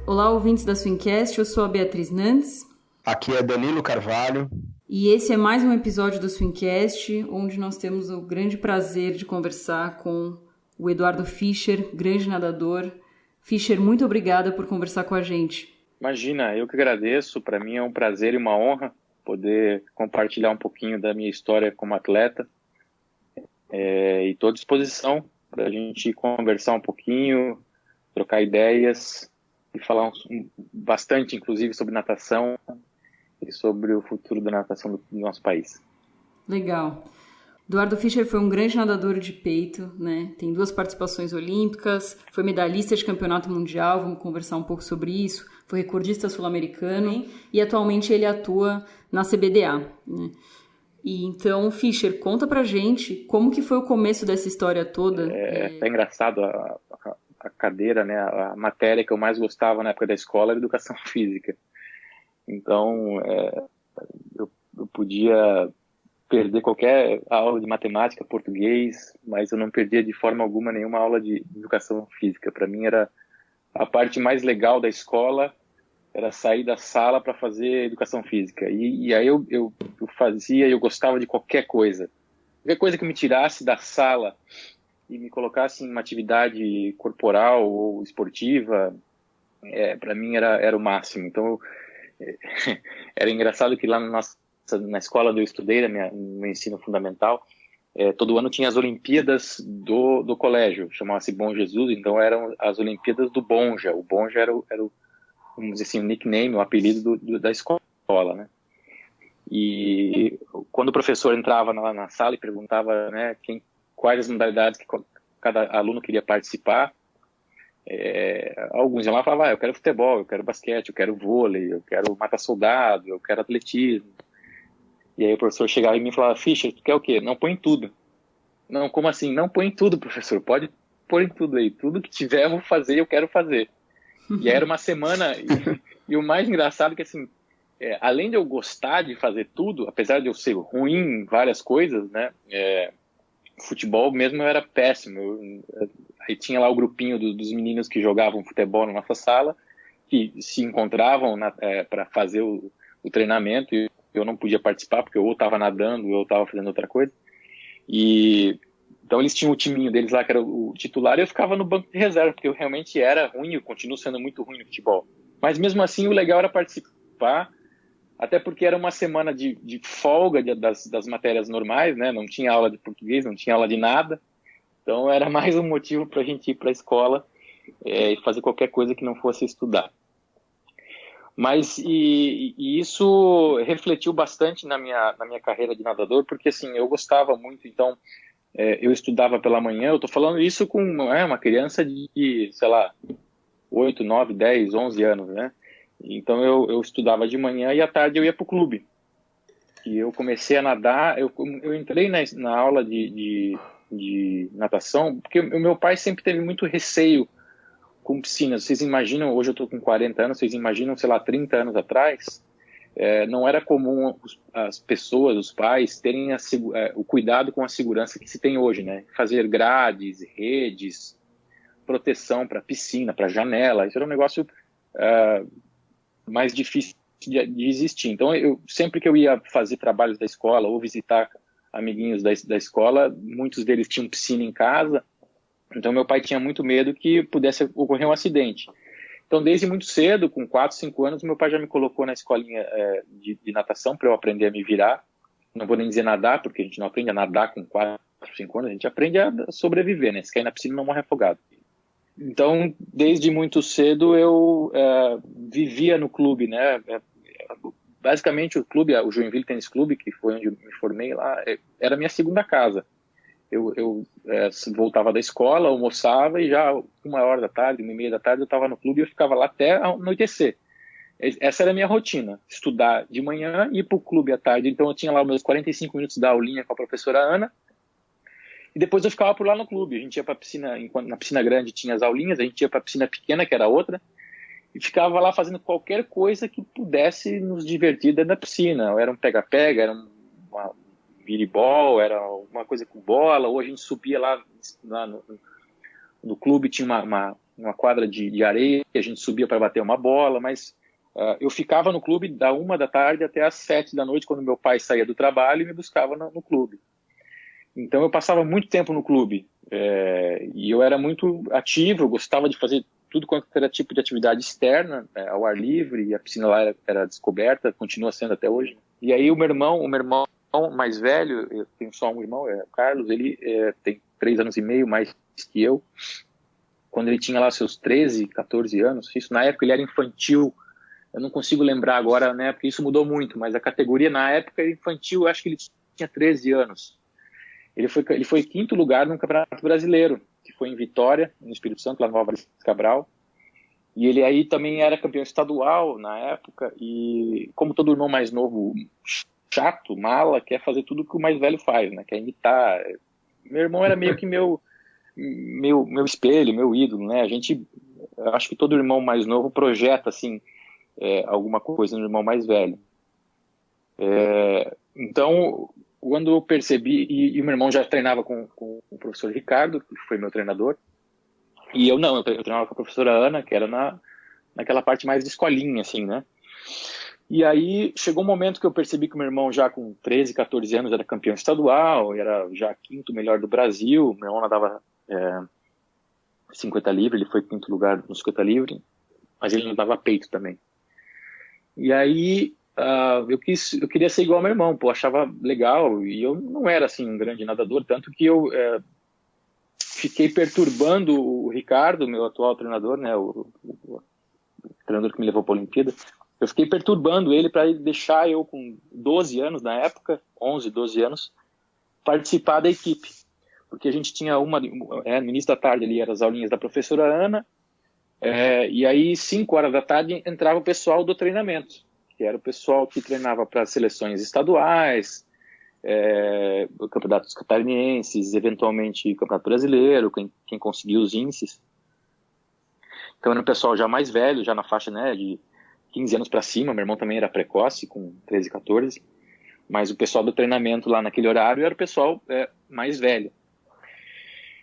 Olá, ouvintes da Swincast, eu sou a Beatriz Nantes. Aqui é Danilo Carvalho. E esse é mais um episódio do Swincast, onde nós temos o grande prazer de conversar com o Eduardo Fischer, grande nadador. Fischer, muito obrigada por conversar com a gente. Imagina, eu que agradeço. Para mim é um prazer e uma honra poder compartilhar um pouquinho da minha história como atleta. E estou à disposição para a gente conversar um pouquinho, trocar ideias e falar bastante, inclusive, sobre natação e sobre o futuro da natação do nosso país. Legal. Eduardo Fischer foi um grande nadador de peito, né? Tem 2 participações olímpicas, foi medalhista de campeonato mundial, vamos conversar um pouco sobre isso, foi recordista sul-americano e atualmente ele atua na CBDA, né? E então, Fischer, conta pra gente como que foi o começo dessa história toda. É engraçado, a cadeira, né, a matéria que eu mais gostava na época da escola era educação física. Então, eu podia perder qualquer aula de matemática, português, mas eu não perdia de forma alguma nenhuma aula de educação física. Para mim era a parte mais legal da escola, era sair da sala para fazer educação física. E aí eu fazia, eu gostava de qualquer coisa que me tirasse da sala e me colocasse em uma atividade corporal ou esportiva, para mim era o máximo. Então, era engraçado que lá na escola onde eu estudei, no ensino fundamental, todo ano tinha as Olimpíadas do colégio, chamava-se Bom Jesus, então eram as Olimpíadas do Bonja. O Bonja era o vamos dizer assim, o nickname, o apelido da escola, né? E quando o professor entrava na sala e perguntava, né, quais as modalidades que cada aluno queria participar, alguns iam lá e falavam, eu quero futebol, eu quero basquete, eu quero vôlei, eu quero mata-soldado, eu quero atletismo. E aí o professor chegava em mim e falava, Fischer, tu quer o quê? Não, põe em tudo. Não, como assim? Não, põe em tudo, professor. Pode pôr em tudo aí. Tudo que tiver eu vou fazer, eu quero fazer. E aí era uma semana, e o mais engraçado é que, assim, além de eu gostar de fazer tudo, apesar de eu ser ruim em várias coisas, né, futebol mesmo eu era péssimo. Aí tinha lá o grupinho dos meninos que jogavam futebol na nossa sala, que se encontravam para fazer o treinamento, e eu não podia participar, porque eu ou estava nadando, ou eu estava fazendo outra coisa. Então eles tinham o timinho deles lá, que era o titular, e eu ficava no banco de reserva, porque eu realmente era ruim, eu continuo sendo muito ruim no futebol. Mas mesmo assim, o legal era participar, até porque era uma semana de folga das matérias normais, né? Não tinha aula de português, não tinha aula de nada. Então era mais um motivo para a gente ir para a escola e fazer qualquer coisa que não fosse estudar. Mas isso refletiu bastante na minha carreira de nadador, porque assim, eu gostava muito, então eu estudava pela manhã. Eu estou falando isso com uma criança de, sei lá, 8, 9, 10, 11 anos, né? Então eu estudava de manhã e à tarde eu ia para o clube. E eu comecei a nadar, eu entrei na aula de natação, porque o meu pai sempre teve muito receio com piscinas. Vocês imaginam, hoje eu estou com 40 anos, vocês imaginam, sei lá, 30 anos atrás, não era comum as pessoas, os pais, terem o cuidado com a segurança que se tem hoje, né? Fazer grades, redes, proteção para piscina, para janela, isso era um negócio mais difícil de existir. Então, sempre que eu ia fazer trabalhos da escola ou visitar amiguinhos da escola, muitos deles tinham piscina em casa, então meu pai tinha muito medo que pudesse ocorrer um acidente. Então, desde muito cedo, com 4, 5 anos, meu pai já me colocou na escolinha de natação para eu aprender a me virar. Não vou nem dizer nadar, porque a gente não aprende a nadar com 4, 5 anos, a gente aprende a sobreviver, né? Se cair na piscina, não morre afogado. Então, desde muito cedo, eu vivia no clube, né? Basicamente, o clube, o Joinville Tênis Clube, que foi onde eu me formei lá, era a minha segunda casa. Eu voltava da escola, almoçava e já 1h da tarde, 1h30 da tarde eu estava no clube e eu ficava lá até anoitecer. Essa era a minha rotina, estudar de manhã e ir para o clube à tarde. Então eu tinha lá os meus 45 minutos da aulinha com a professora Ana e depois eu ficava por lá no clube. A gente ia para a piscina, na piscina grande tinha as aulinhas, a gente ia para a piscina pequena, que era outra, e ficava lá fazendo qualquer coisa que pudesse nos divertir dentro da piscina. Era um pega-pega, era uma viribol, era uma coisa com bola, ou a gente subia lá no clube, tinha uma uma quadra de areia, a gente subia para bater uma bola, mas eu ficava no clube da 1 da tarde até as 7 da noite, quando meu pai saía do trabalho e me buscava no clube. Então eu passava muito tempo no clube, e eu era muito ativo, eu gostava de fazer tudo quanto era tipo de atividade externa, ao ar livre, e a piscina lá era descoberta, continua sendo até hoje. E aí o meu irmão mais velho, eu tenho só um irmão, o Carlos, ele tem 3 anos e meio mais que eu. Quando ele tinha lá seus 13, 14 anos, isso na época ele era infantil, eu não consigo lembrar agora, né, porque isso mudou muito, mas a categoria na época era infantil, eu acho que ele tinha 13 anos. Ele foi 5º lugar no Campeonato Brasileiro, que foi em Vitória, no Espírito Santo, lá no Álvares Cabral. E ele aí também era campeão estadual na época, e como todo irmão mais novo, chato, mala, quer fazer tudo que o mais velho faz, né? Quer imitar. Meu irmão era meio que meu espelho, meu ídolo, né? Eu acho que todo irmão mais novo projeta, assim, alguma coisa no irmão mais velho. Então, quando eu percebi, e o meu irmão já treinava com o professor Ricardo, que foi meu treinador, e eu treinava com a professora Ana, que era naquela parte mais de escolinha, assim, né? E aí chegou um momento que eu percebi que o meu irmão já com 13, 14 anos era campeão estadual, era já 5º melhor do Brasil, meu irmão nadava 50 livre, ele foi 5º lugar no 50 livre, mas ele nadava peito também. E aí eu queria ser igual ao meu irmão, achava legal, e eu não era assim um grande nadador, tanto que eu fiquei perturbando o Ricardo, meu atual treinador, né, o treinador que me levou para a Olimpíada. Eu fiquei perturbando ele para deixar eu, com 12 anos na época, 11, 12 anos, participar da equipe. Porque a gente tinha no início da tarde ali, eram as aulinhas da professora Ana, e aí 5 horas da tarde entrava o pessoal do treinamento, que era o pessoal que treinava para as seleções estaduais, campeonatos catarinenses, eventualmente campeonato brasileiro, quem conseguiu os índices. Então era um pessoal já mais velho, já na faixa, né, de 15 anos para cima. Meu irmão também era precoce, com 13, 14, mas o pessoal do treinamento lá naquele horário era o pessoal mais velho.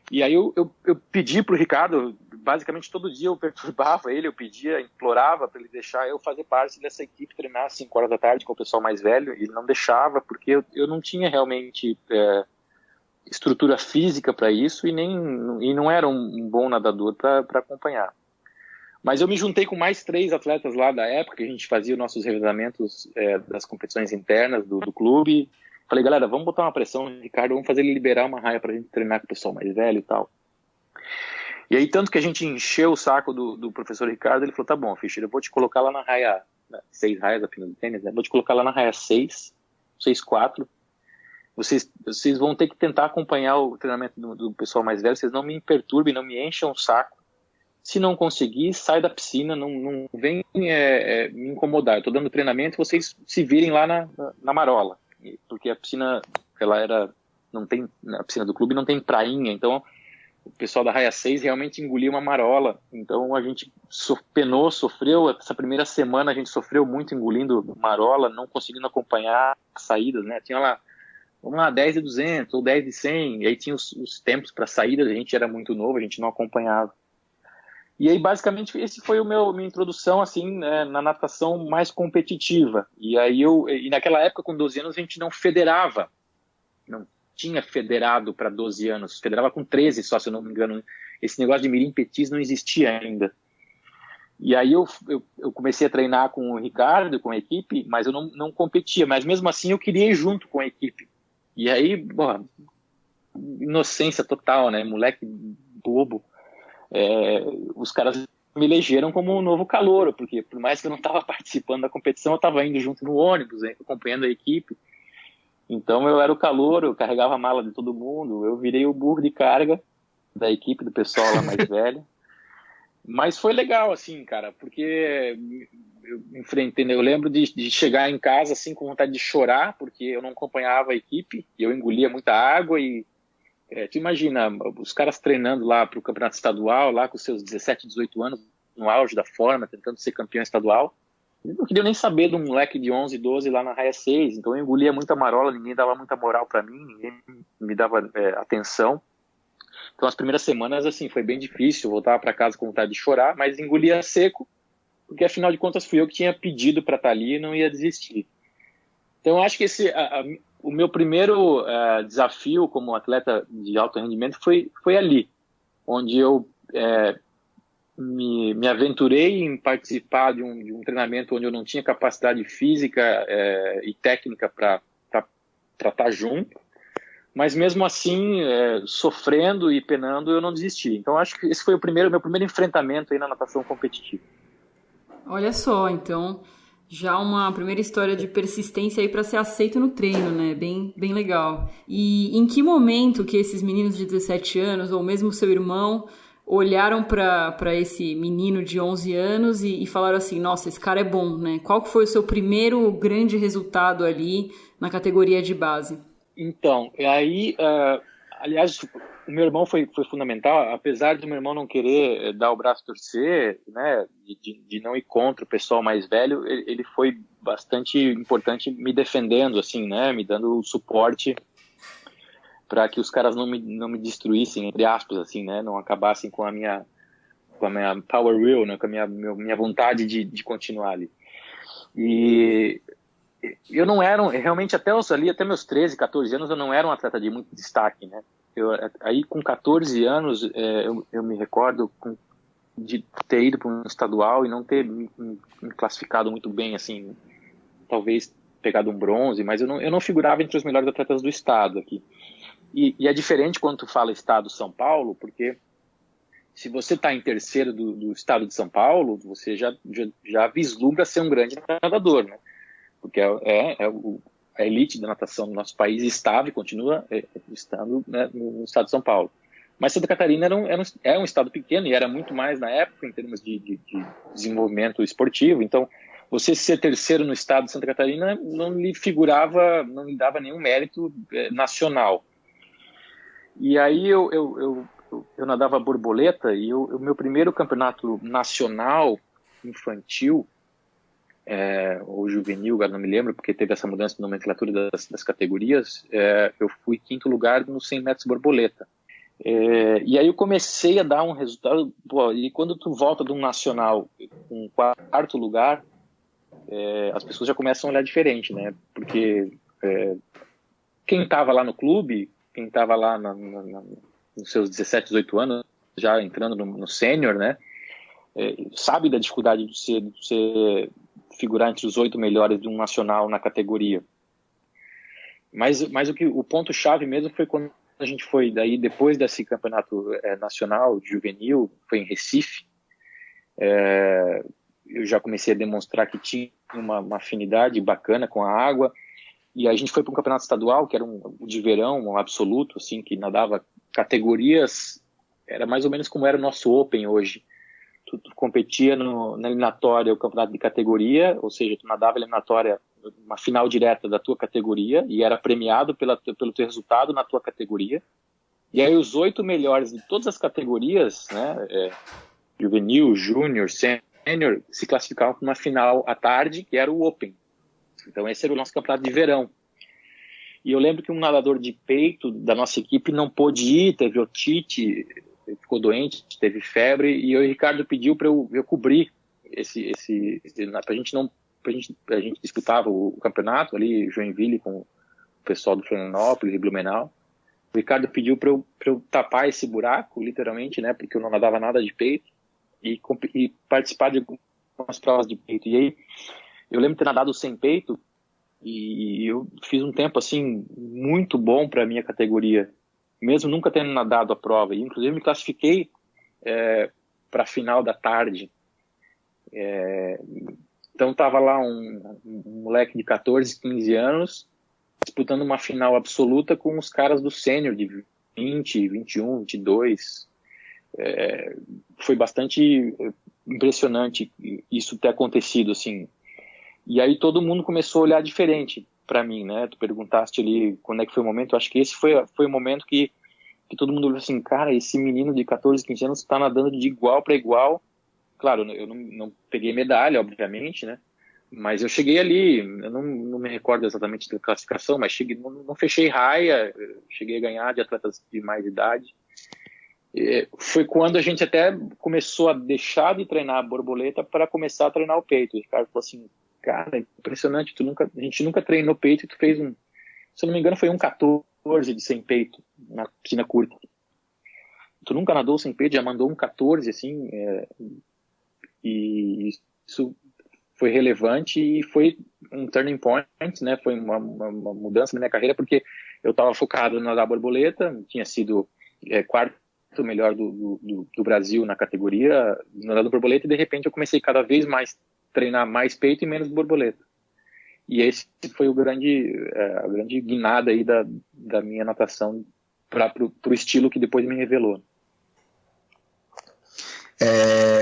E aí eu pedi para o Ricardo, basicamente todo dia eu perturbava ele, eu pedia, implorava para ele deixar eu fazer parte dessa equipe, treinar às 5 horas da tarde com o pessoal mais velho, e ele não deixava, porque eu não tinha realmente estrutura física para isso, e não era um bom nadador para acompanhar. Mas eu me juntei com mais 3 atletas lá da época, que a gente fazia os nossos revezamentos das competições internas do clube. Falei, galera, vamos botar uma pressão no Ricardo, vamos fazer ele liberar uma raia pra gente treinar com o pessoal mais velho e tal. E aí, tanto que a gente encheu o saco do professor Ricardo, ele falou, tá bom, Fischer, eu vou te colocar lá na raia, 6 raias da pista do tênis, né? Vou te colocar lá na raia 6, 4. Vocês vão ter que tentar acompanhar o treinamento do pessoal mais velho, vocês não me perturbem, não me encham o saco. Se não conseguir, sai da piscina, não vem me incomodar. Eu tô dando treinamento e vocês se virem lá na marola. Porque a piscina, a piscina do clube não tem prainha, então o pessoal da raia 6 realmente engoliu uma marola. Então a gente sofreu, essa primeira semana a gente sofreu muito engolindo marola, não conseguindo acompanhar as saídas, né? Tinha lá, vamos lá, 10 de 200 ou 10 de 100, e aí tinha os tempos para saídas, a gente era muito novo, a gente não acompanhava. E aí, basicamente, esse foi minha introdução, assim, na natação mais competitiva. E aí e naquela época, com 12 anos, a gente não federava. Não tinha federado para 12 anos. Federava com 13 só, se eu não me engano. Esse negócio de mirim petis não existia ainda. E aí eu comecei a treinar com o Ricardo, com a equipe, mas eu não competia. Mas mesmo assim, eu queria ir junto com a equipe. E aí, inocência total, né? Moleque bobo. Os caras me elegeram como um novo calouro, porque por mais que eu não estava participando da competição, eu estava indo junto no ônibus, acompanhando a equipe. Então eu era o calouro, eu carregava a mala de todo mundo, eu virei o burro de carga da equipe, do pessoal lá mais velho. Mas foi legal, assim, cara, porque eu enfrentei, eu lembro de chegar em casa assim com vontade de chorar, porque eu não acompanhava a equipe, e eu engolia muita água e tu imagina, os caras treinando lá para o campeonato estadual, lá com seus 17, 18 anos, no auge da forma, tentando ser campeão estadual. Eu não queria nem saber de um moleque de 11, 12 lá na raia 6, então eu engolia muita marola, ninguém dava muita moral para mim, ninguém me dava atenção. Então, as primeiras semanas, assim, foi bem difícil, voltava para casa com vontade de chorar, mas engolia seco, porque afinal de contas fui eu que tinha pedido para estar ali e não ia desistir. Então, eu acho que o meu primeiro desafio como atleta de alto rendimento foi ali, onde eu me aventurei em participar de um treinamento onde eu não tinha capacidade física e técnica para estar junto, mas mesmo assim, sofrendo e penando, eu não desisti. Então, acho que esse foi meu primeiro enfrentamento aí na natação competitiva. Olha só, então, já uma primeira história de persistência aí para ser aceito no treino, né? Bem, bem legal. E em que momento que esses meninos de 17 anos, ou mesmo seu irmão, olharam para esse menino de 11 anos e falaram assim, nossa, esse cara é bom, né? Qual foi o seu primeiro grande resultado ali na categoria de base? Então, aí, aliás, o meu irmão foi fundamental, apesar de meu irmão não querer dar o braço a torcer, né, de não ir contra o pessoal mais velho, ele foi bastante importante me defendendo, assim, né, me dando o suporte para que os caras não me destruíssem, entre aspas, assim, né, não acabassem com a minha power will, né, com a minha vontade de continuar ali. E eu não era, realmente até meus 13, 14 anos, eu não era um atleta de muito destaque, né? Aí com 14 anos, eu me recordo de ter ido para um estadual e não ter me classificado muito bem, assim, talvez pegado um bronze, mas eu não figurava entre os melhores atletas do estado aqui. E é diferente quando tu fala estado São Paulo, porque se você está em terceiro do estado de São Paulo, você já vislumbra ser um grande nadador, né? Porque a elite da natação do nosso país estava e continua estando, né, no estado de São Paulo. Mas Santa Catarina é um estado pequeno e era muito mais na época em termos de desenvolvimento esportivo. Então, você ser terceiro no estado de Santa Catarina não lhe dava nenhum mérito nacional. E aí eu nadava borboleta e o meu primeiro campeonato nacional infantil ou juvenil, agora não me lembro, porque teve essa mudança de nomenclatura das categorias, eu fui quinto lugar no 100 metros borboleta. E aí eu comecei a dar um resultado, e quando tu volta de um nacional com quarto lugar, as pessoas já começam a olhar diferente, né? Porque quem estava lá no clube, quem estava lá nos seus 17, 18 anos, já entrando no sênior, né? Sabe da dificuldade de você figurar entre os 8 melhores de um nacional na categoria. Mas o ponto-chave mesmo foi quando a gente foi, daí depois desse campeonato nacional juvenil, foi em Recife, eu já comecei a demonstrar que tinha uma afinidade bacana com a água, e a gente foi para um campeonato estadual, que era um de verão, um absoluto, assim, que nadava categorias, era mais ou menos como era o nosso Open hoje. Tu competia na eliminatória o campeonato de categoria, ou seja, tu nadava a eliminatória, uma final direta da tua categoria, e era premiado pelo teu resultado na tua categoria. E aí os 8 melhores de todas as categorias, né, juvenil, júnior, sênior, se classificavam para uma final à tarde, que era o Open. Então esse era o nosso campeonato de verão. E eu lembro que um nadador de peito da nossa equipe não pôde ir, teve otite, ficou doente, teve febre, e o Ricardo pediu para eu cobrir a gente disputava o campeonato ali, Joinville, com o pessoal do Florianópolis e Blumenau. O Ricardo pediu para eu tapar esse buraco, literalmente, né, porque eu não nadava nada de peito, e participar de algumas provas de peito. E aí, eu lembro de ter nadado sem peito, e eu fiz um tempo, assim, muito bom para a minha categoria, mesmo nunca tendo nadado a prova. E, inclusive, me classifiquei para a final da tarde. Então, estava lá um moleque de 14, 15 anos, disputando uma final absoluta com os caras do sênior de 20, 21, 22. Foi bastante impressionante isso ter acontecido, assim. E aí todo mundo começou a olhar diferente para mim, né? Tu perguntaste ali quando é que foi o momento. Eu acho que esse foi o momento que todo mundo olhou assim, cara, esse menino de 14, 15 anos está nadando de igual para igual. Claro, eu não peguei medalha, obviamente, né? Mas eu cheguei ali, eu não me recordo exatamente da classificação, mas não fechei raia, cheguei a ganhar de atletas de mais idade. foi quando a gente até começou a deixar de treinar a borboleta para começar a treinar o peito. O Ricardo falou assim, cara, impressionante, a gente nunca treinou peito e tu fez se eu não me engano foi 1,14 de sem peito na piscina curta. Tu nunca nadou sem peito, já mandou 1,14 assim, e isso foi relevante e foi um turning point, né? Foi uma mudança na minha carreira, porque eu estava focado na nadar borboleta, tinha sido quarto melhor do Brasil na categoria nadando borboleta, e de repente eu comecei cada vez mais treinar mais peito e menos borboleta. E esse foi a grande guinada aí da minha natação para o estilo que depois me revelou.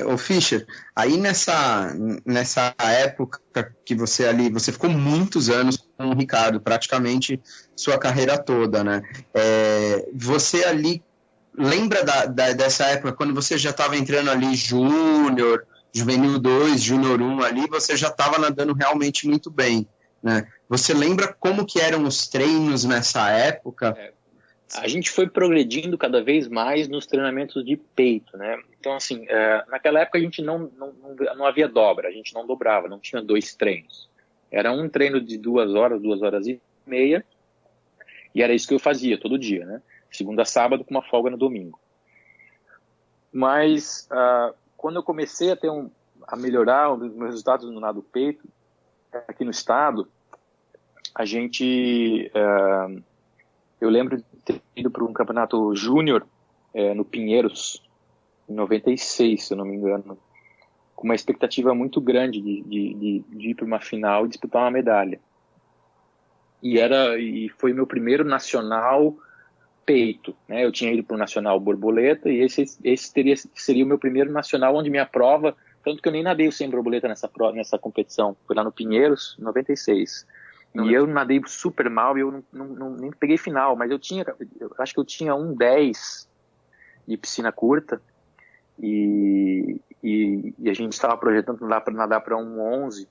Ô Fischer, aí nessa época que você ficou muitos anos com o Ricardo, praticamente sua carreira toda, né? Você ali lembra dessa época, quando você já estava entrando ali júnior, juvenil 2, júnior 1 ali, você já estava nadando realmente muito bem, né? Você lembra como que eram os treinos nessa época? A gente foi progredindo cada vez mais nos treinamentos de peito, né? Então, assim, naquela época a gente não havia dobra, a gente não dobrava, não tinha 2 treinos. Era um treino de 2 horas e meia, e era isso que eu fazia todo dia, né? Segunda a sábado, com uma folga no domingo. Mas, quando eu comecei a melhorar os meus resultados no nado peito, aqui no estado, a gente... eu lembro de ter ido para um campeonato júnior no Pinheiros, em 96, se eu não me engano, com uma expectativa muito grande de ir para uma final e disputar uma medalha. E foi meu primeiro nacional peito, né? Eu tinha ido para o nacional borboleta e esse seria o meu primeiro nacional, onde minha prova, tanto que eu nem nadei sem borboleta nessa competição, foi lá no Pinheiros, em 96. E eu nadei super mal e eu nem peguei final, mas eu acho que eu tinha 1,10 de piscina curta e a gente estava projetando nadar para 1,11,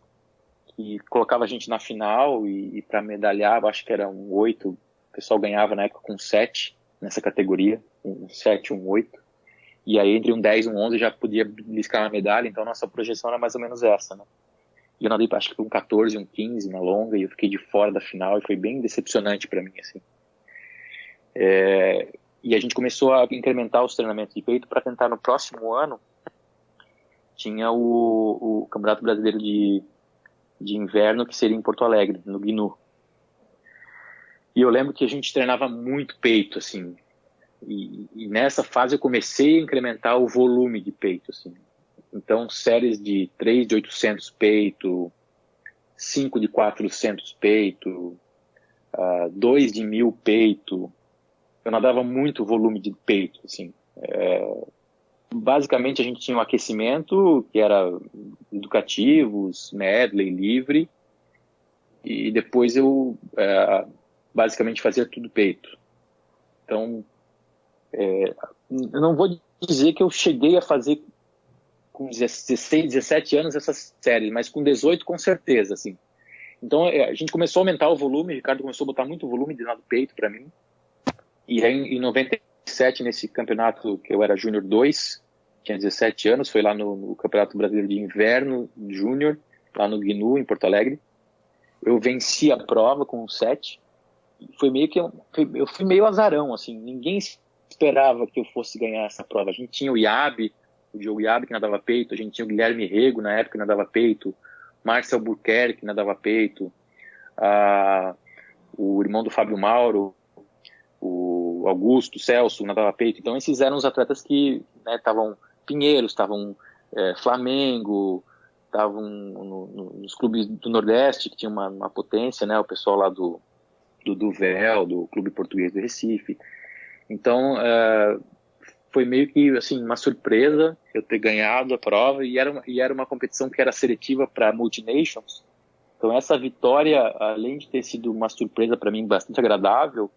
que colocava a gente na final e para medalhar, acho que era 1,8, o pessoal ganhava na época com 7 nessa categoria, 1,7, 1,8, e aí entre 1,10 e 1,11 já podia beliscar uma medalha, então nossa projeção era mais ou menos essa, né? E eu nadei, acho que por 1,14, 1,15 na longa, e eu fiquei de fora da final, e foi bem decepcionante para mim, assim. E a gente começou a incrementar os treinamentos de peito para tentar no próximo ano, tinha o Campeonato Brasileiro de Inverno, que seria em Porto Alegre, no GNU. E eu lembro que a gente treinava muito peito, assim, e nessa fase eu comecei a incrementar o volume de peito, assim. Então, séries de 3 de 800 peito, 5 de 400 peito, 2 de 1.000 peito. Eu nadava muito volume de peito, assim. Basicamente, a gente tinha um aquecimento, que era educativos, medley, livre, e depois eu basicamente fazia tudo peito. Então, eu não vou dizer que eu cheguei a fazer com 16, 17 anos essas séries, mas com 18 com certeza, assim. Então a gente começou a aumentar o volume, o Ricardo começou a botar muito volume de nado peito para mim, e aí em 97, nesse campeonato que eu era júnior 2, tinha 17 anos, foi lá no Campeonato Brasileiro de Inverno Júnior, lá no GNU, em Porto Alegre, eu venci a prova com 7, foi meio que eu fui meio azarão, assim, ninguém esperava que eu fosse ganhar essa prova. A gente tinha o Diogo Iabe, que nadava peito, a gente tinha o Guilherme Rego, na época, que nadava peito, Marcel Burquerque, que nadava peito, o irmão do Fábio Mauro, o Augusto, o Celso, nadava peito. Então, esses eram os atletas que estavam Pinheiros, estavam Flamengo, estavam nos clubes do Nordeste, que tinha uma potência, né? O pessoal lá do Duvel, do Clube Português do Recife. Então, foi meio que assim, uma surpresa eu ter ganhado a prova, e era uma competição que era seletiva para Multinations. Então essa vitória, além de ter sido uma surpresa para mim bastante agradável,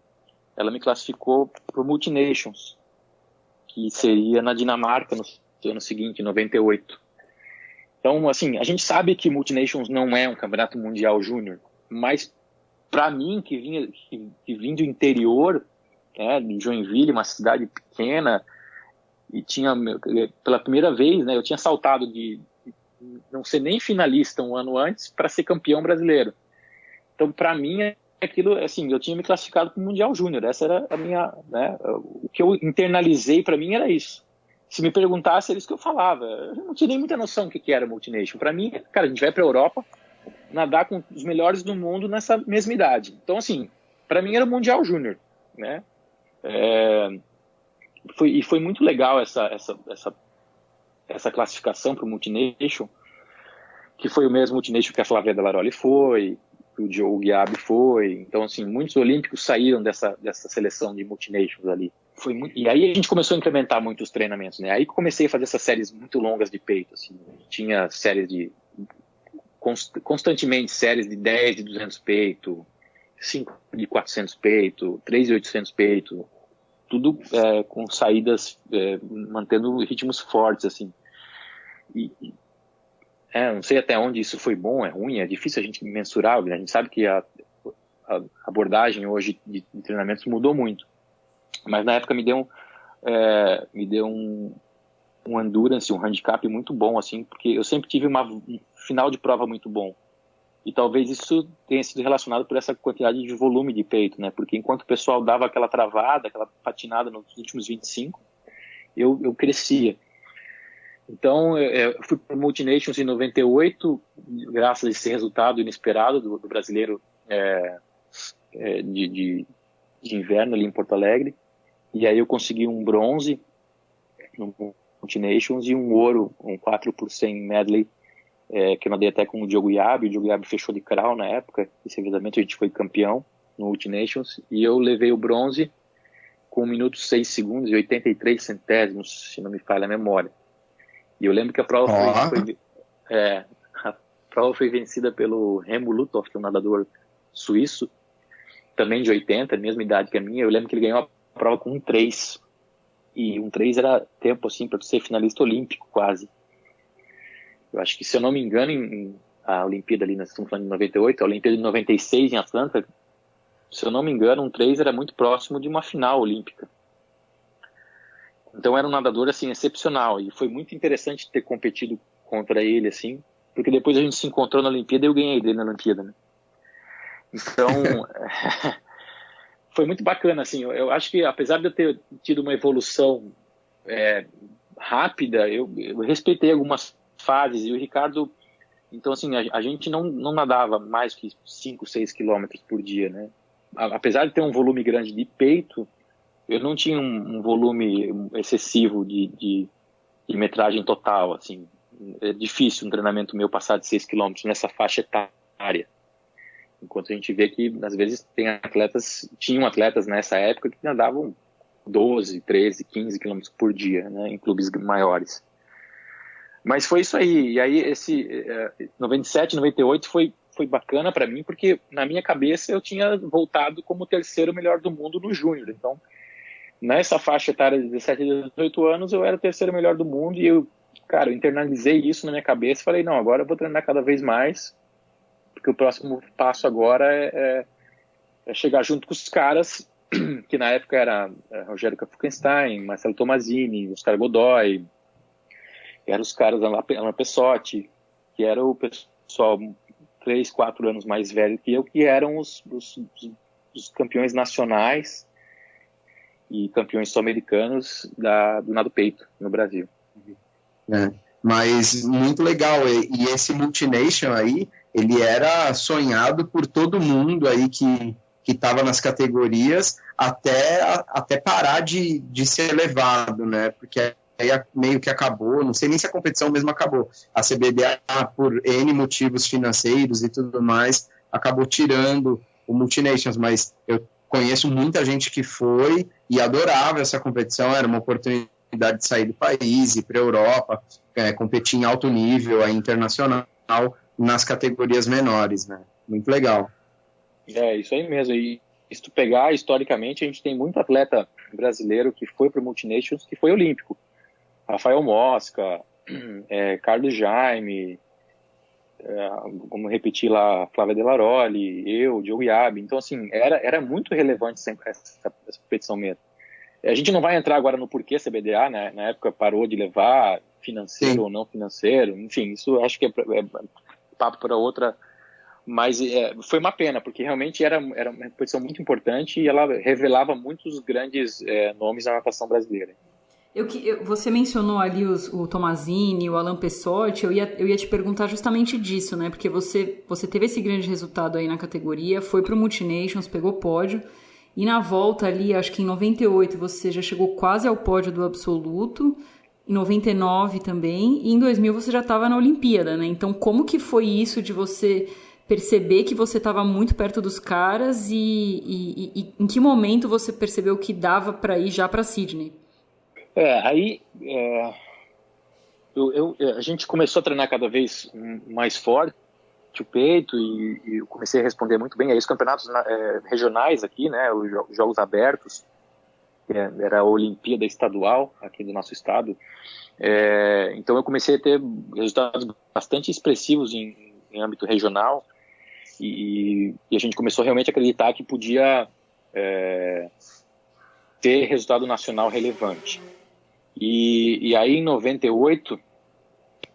ela me classificou para o Multinations, que seria na Dinamarca no ano seguinte, em 98. Então, assim, a gente sabe que Multinations não é um campeonato mundial júnior, mas para mim, que vim do interior, de Joinville, uma cidade pequena, e tinha, pela primeira vez, né, eu tinha saltado de não ser nem finalista um ano antes para ser campeão brasileiro. Então, para mim, aquilo, assim, eu tinha me classificado para o Mundial Júnior. Essa era a minha, né, o que eu internalizei para mim era isso. Se me perguntasse, era isso que eu falava. Eu não tinha nem muita noção do que era multination. Para mim, cara, a gente vai para a Europa nadar com os melhores do mundo nessa mesma idade. Então, assim, para mim era o Mundial Júnior, né? Foi muito legal essa classificação para o multination, que foi o mesmo multination que a Flávia Delaroli foi, que o Diogo Guiabi foi. Então, assim, muitos olímpicos saíram dessa seleção de multinations ali. E aí a gente começou a incrementar muitos treinamentos, né? Aí comecei a fazer essas séries muito longas de peito, assim. Tinha séries constantemente séries de 10 de 200 peito, 5 de 400 peito, 3 de 800 peito, tudo com saídas, mantendo ritmos fortes, assim. Não sei até onde isso foi bom, é ruim, é difícil a gente mensurar, né? A gente sabe que a abordagem hoje de treinamentos mudou muito, mas na época me deu um endurance, um handicap muito bom, assim, porque eu sempre tive um final de prova muito bom. E talvez isso tenha sido relacionado por essa quantidade de volume de peito, né? Porque enquanto o pessoal dava aquela travada, aquela patinada nos últimos 25, eu crescia. Então, eu fui para o Multinations em 98, graças a esse resultado inesperado do brasileiro de inverno ali em Porto Alegre. E aí eu consegui um bronze no Multinations e um ouro, um 4 por 100 medley, que eu nadei até com o Diogo Guiabi. O Diogo Guiabi fechou de crawl na época. Esse eventamento a gente foi campeão no Multinations. E eu levei o bronze com 1 minuto 6 segundos e 83 centésimos, se não me falha a memória. E eu lembro que a prova foi vencida pelo Remo Luthoff, que é um nadador suíço, também de 80, mesma idade que a minha. Eu lembro que ele ganhou a prova com 1,3. E 1,3 era tempo, assim, para ser finalista olímpico, quase. Eu acho que, se eu não me engano, a Olimpíada ali, nós estamos falando de 98, a Olimpíada de 96 em Atlanta, se eu não me engano, 1,3 era muito próximo de uma final olímpica. Então era um nadador, assim, excepcional, e foi muito interessante ter competido contra ele, assim, porque depois a gente se encontrou na Olimpíada e eu ganhei dele na Olimpíada, né? Então, foi muito bacana, assim. Eu acho que, apesar de eu ter tido uma evolução rápida, eu respeitei algumas fases, e o Ricardo, então, assim, a gente não nadava mais que 5, 6 quilômetros por dia, né? Apesar de ter um volume grande de peito, eu não tinha um volume excessivo de metragem total, assim. É difícil um treinamento meu passar de 6 quilômetros nessa faixa etária. Enquanto a gente vê que, às vezes, tinham atletas nessa época que nadavam 12, 13, 15 quilômetros por dia, né, em clubes maiores. Mas foi isso aí. E aí, esse 97, 98 foi bacana para mim, porque na minha cabeça eu tinha voltado como o terceiro melhor do mundo no júnior. Então, nessa faixa etária de 17 a 18 anos, eu era o terceiro melhor do mundo, e eu internalizei isso na minha cabeça e falei, não, agora eu vou treinar cada vez mais, porque o próximo passo agora é chegar junto com os caras, que na época era Rogério Kafukenstein, Marcelo Tomazini, Oscar Godoy, eram os caras Alain Pessotti, que era o pessoal 3, 4 anos mais velho que eu, que eram os campeões nacionais e campeões sul-americanos do nado peito no Brasil. Mas muito legal, e esse Multination aí, ele era sonhado por todo mundo aí que estava nas categorias, até parar de ser levado, né? Porque aí meio que acabou, não sei nem se a competição mesmo acabou. A CBDA, por N motivos financeiros e tudo mais, acabou tirando o Multinations, mas eu conheço muita gente que foi e adorava essa competição, era uma oportunidade de sair do país, ir para a Europa, competir em alto nível, internacional, nas categorias menores, né? Muito legal. Isso aí mesmo. E se tu pegar, historicamente, a gente tem muito atleta brasileiro que foi para o Multinations, que foi olímpico. Rafael Mosca, Carlos Jaime, vamos repetir lá, Flávia Delaroli, eu, Diogo Guiabi. Então, assim, era muito relevante essa competição mesmo. A gente não vai entrar agora no porquê CBDA, né? Na época parou de levar, financeiro Sim. ou não financeiro, enfim, isso acho que é papo para outra, mas foi uma pena, porque realmente era uma competição muito importante e ela revelava muitos grandes nomes da natação brasileira. Você mencionou ali o Tomazini, o Alan Pessotti, eu ia te perguntar justamente disso, né? Porque você teve esse grande resultado aí na categoria, foi pro Multinations, pegou pódio, e na volta ali, acho que em 98 você já chegou quase ao pódio do absoluto, em 99 também, e em 2000 você já estava na Olimpíada, né? Então como que foi isso de você perceber que você estava muito perto dos caras e em que momento você percebeu que dava para ir já para Sydney? A gente começou a treinar cada vez mais forte o peito e eu comecei a responder muito bem a esses campeonatos regionais aqui, né, os Jogos Abertos, que era a Olimpíada Estadual aqui do nosso estado. Então eu comecei a ter resultados bastante expressivos em âmbito regional e a gente começou realmente a acreditar que podia ter resultado nacional relevante. E aí, em 98,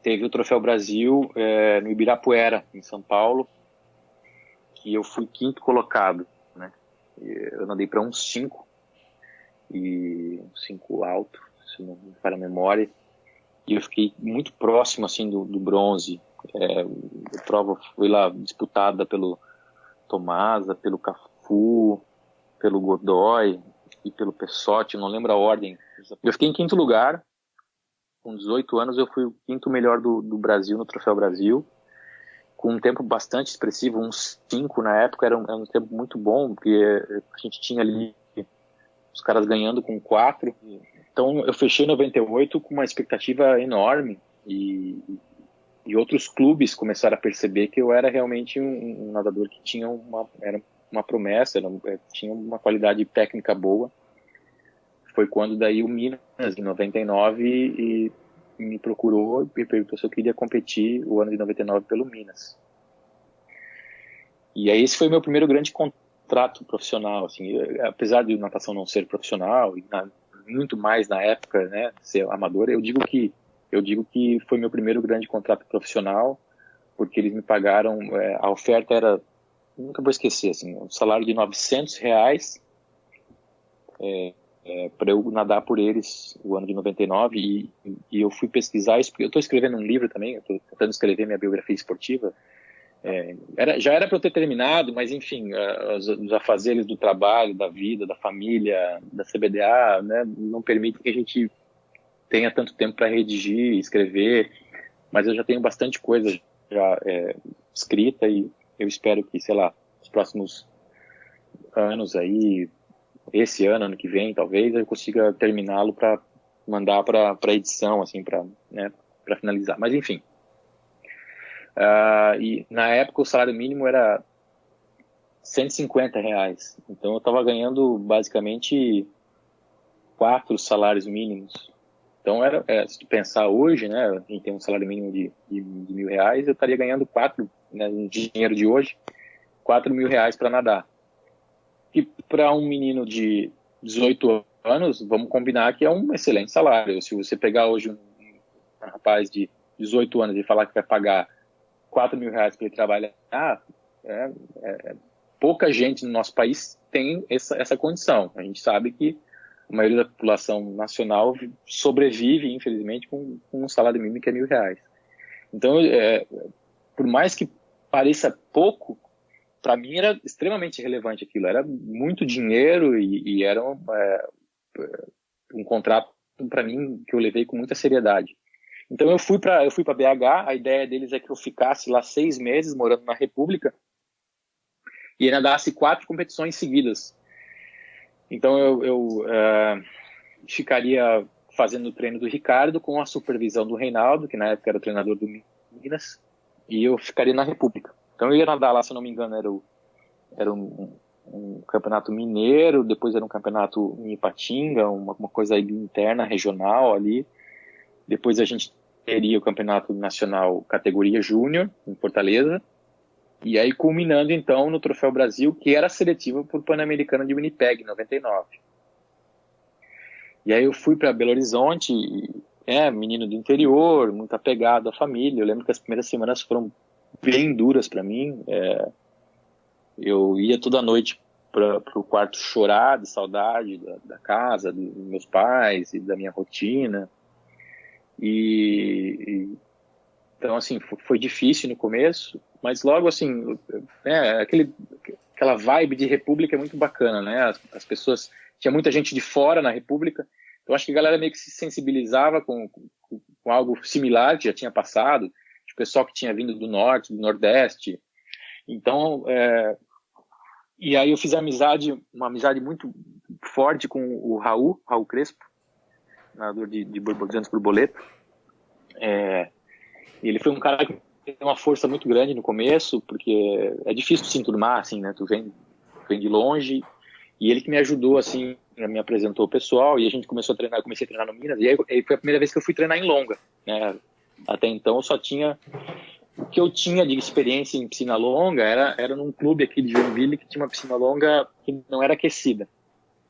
teve o Troféu Brasil no Ibirapuera, em São Paulo, que eu fui 5º colocado, né? Eu nadei para 1,5 e 5 alto, se não me falha a memória, e eu fiquei muito próximo assim do bronze. A prova foi lá disputada pelo Tomasa, pelo Cafu, pelo Godoy e pelo Pessotti, não lembro a ordem. Eu fiquei em 5º lugar, com 18 anos eu fui o 5º melhor do Brasil no Troféu Brasil, com um tempo bastante expressivo, 1,5 na época, era um tempo muito bom, porque a gente tinha ali os caras ganhando com 4, então eu fechei 98 com uma expectativa enorme e outros clubes começaram a perceber que eu era realmente um nadador que tinha era uma promessa, tinha uma qualidade técnica boa. Foi quando daí o Minas, em 99, e me procurou e perguntou se eu queria competir o ano de 99 pelo Minas. E aí esse foi o meu primeiro grande contrato profissional, assim, apesar de natação não ser profissional, e muito mais na época, né, ser amador, eu digo que foi meu primeiro grande contrato profissional, porque eles me pagaram, a oferta era, nunca vou esquecer, assim, um salário de R$900, para eu nadar por eles o ano de 99 e eu fui pesquisar isso, porque eu estou escrevendo um livro também, eu estou tentando escrever minha biografia esportiva, já era para eu ter terminado, mas enfim, os afazeres do trabalho, da vida, da família, da CBDA, né, não permitem que a gente tenha tanto tempo para redigir, escrever, mas eu já tenho bastante coisa já escrita e eu espero que, sei lá, nos próximos anos aí, esse ano que vem, talvez, eu consiga terminá-lo para mandar para edição, assim, para finalizar. Mas, enfim. E na época o salário mínimo era R$150. Então eu estava ganhando basicamente 4 salários mínimos. Então, se tu pensar hoje, né, a gente tem um salário mínimo de R$1.000, eu estaria ganhando 4, né, no dinheiro de hoje, R$4.000 para nadar. E para um menino de 18 anos, vamos combinar que é um excelente salário. Se você pegar hoje um rapaz de 18 anos e falar que vai pagar R$4.000 para ele trabalhar, pouca gente no nosso país tem essa condição. A gente sabe que a maioria da população nacional sobrevive, infelizmente, com um salário mínimo que é R$1.000. Então, por mais que pareça pouco, para mim era extremamente relevante aquilo, era muito dinheiro e era um contrato para mim que eu levei com muita seriedade. Então eu fui para BH, a ideia deles é que eu ficasse lá 6 meses morando na República e nadasse 4 competições seguidas. Então eu ficaria fazendo o treino do Ricardo com a supervisão do Reinaldo, que na época era o treinador do Minas, e eu ficaria na República. Então eu ia nadar lá, se não me engano, era um campeonato mineiro, depois era um campeonato em Ipatinga, uma coisa interna, regional ali. Depois a gente teria o campeonato nacional categoria júnior, em Fortaleza. E aí culminando então no Troféu Brasil, que era seletivo para o Pan-Americano de Winnipeg, em 99. E aí eu fui para Belo Horizonte, menino do interior, muito apegado à família. Eu lembro que as primeiras semanas foram bem duras para mim. Eu ia toda noite para o quarto chorar de saudade da casa, dos meus pais e da minha rotina. Então, assim, foi difícil no começo, mas logo, assim, aquela vibe de república é muito bacana, né? As pessoas, tinha muita gente de fora na república, então acho que a galera meio que se sensibilizava com algo similar que já tinha passado, de pessoal que tinha vindo do norte, do nordeste. Então, e aí eu fiz uma amizade muito forte com o Raul Crespo, nadador de grandes borboletas. E ele foi um cara que tem uma força muito grande no começo, porque é difícil se enturmar, assim, né? Tu vem de longe, e ele que me ajudou, assim, me apresentou o pessoal, e a gente começou a treinar, eu comecei a treinar no Minas, e aí foi a primeira vez que eu fui treinar em longa, né? Até então eu só tinha... O que eu tinha de experiência em piscina longa era num clube aqui de Joinville que tinha uma piscina longa que não era aquecida.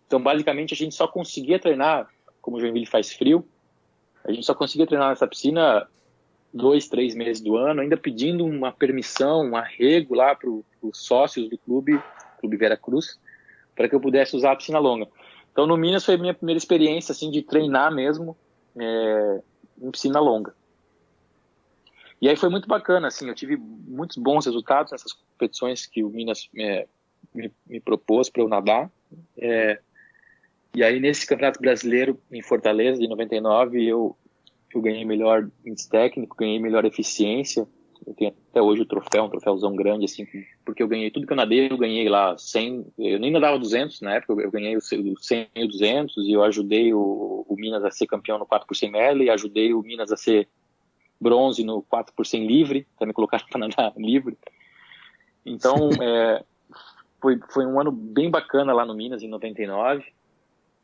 Então, basicamente, a gente só conseguia treinar, como Joinville faz frio, a gente só conseguia treinar nessa piscina 2-3 meses do ano, ainda pedindo uma permissão, um arrego lá para os sócios do Clube Vera Cruz, para que eu pudesse usar a piscina longa. Então, no Minas foi a minha primeira experiência assim, de treinar mesmo em piscina longa. E aí foi muito bacana, assim, eu tive muitos bons resultados nessas competições que o Minas me propôs para eu nadar. E aí nesse Campeonato Brasileiro em Fortaleza, de 99, eu ganhei melhor índice técnico, ganhei melhor eficiência. Eu tenho até hoje o troféu, um troféuzão grande, assim, porque eu ganhei tudo que eu nadei, eu ganhei lá 100, eu nem nadava 200 na época, eu ganhei o 100 e o 200, e eu ajudei o Minas a ser campeão no 4 por 100 ml, e ajudei o Minas a ser bronze no 4 por 100 livre, para me colocar para nadar livre. Então, foi um ano bem bacana lá no Minas, em 99,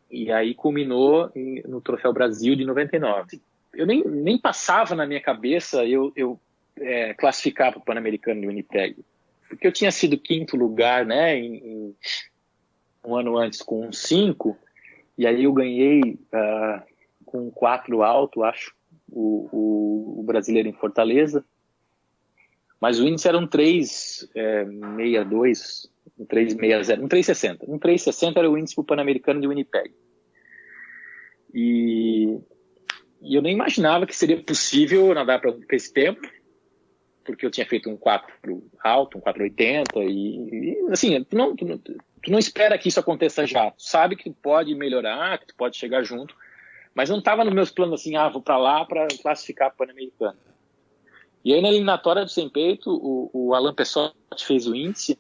e aí culminou no Troféu Brasil de 99. Eu nem passava na minha cabeça eu classificar para o Pan-Americano de Winnipeg, porque eu tinha sido 5º lugar, né, um ano antes com 5, e aí eu ganhei com 4 alto, acho, o brasileiro em Fortaleza, mas o índice era um 3,62, um 3,60, um 3,60. Um 3,60 era o índice para o Pan-Americano de Winnipeg. E eu nem imaginava que seria possível nadar para esse tempo, porque eu tinha feito um 4 alto, um 4,80, e assim, tu não espera que isso aconteça já. Tu sabe que pode melhorar, que tu pode chegar junto, mas não estava nos meus planos assim, vou para lá para classificar para o Pan-Americano. E aí na eliminatória do sem peito, o Alan Pessotti fez o índice,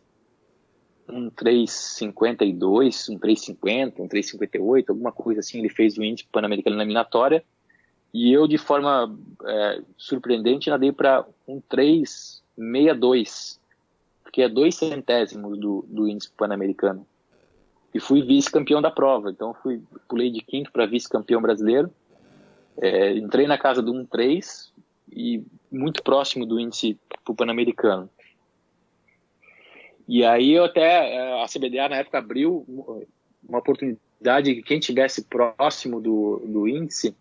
um 3,52, um 3,50, um 3,58, alguma coisa assim, ele fez o índice Pan-Americano na eliminatória, e eu de forma surpreendente nadei para um 3,62, que é 2 centésimos do índice Pan-Americano. E fui vice-campeão da prova, então pulei de 5º para vice-campeão brasileiro, entrei na casa do 1,3 e muito próximo do índice para o Pan-Americano. E aí a CBDA na época abriu uma oportunidade que quem estivesse próximo do índice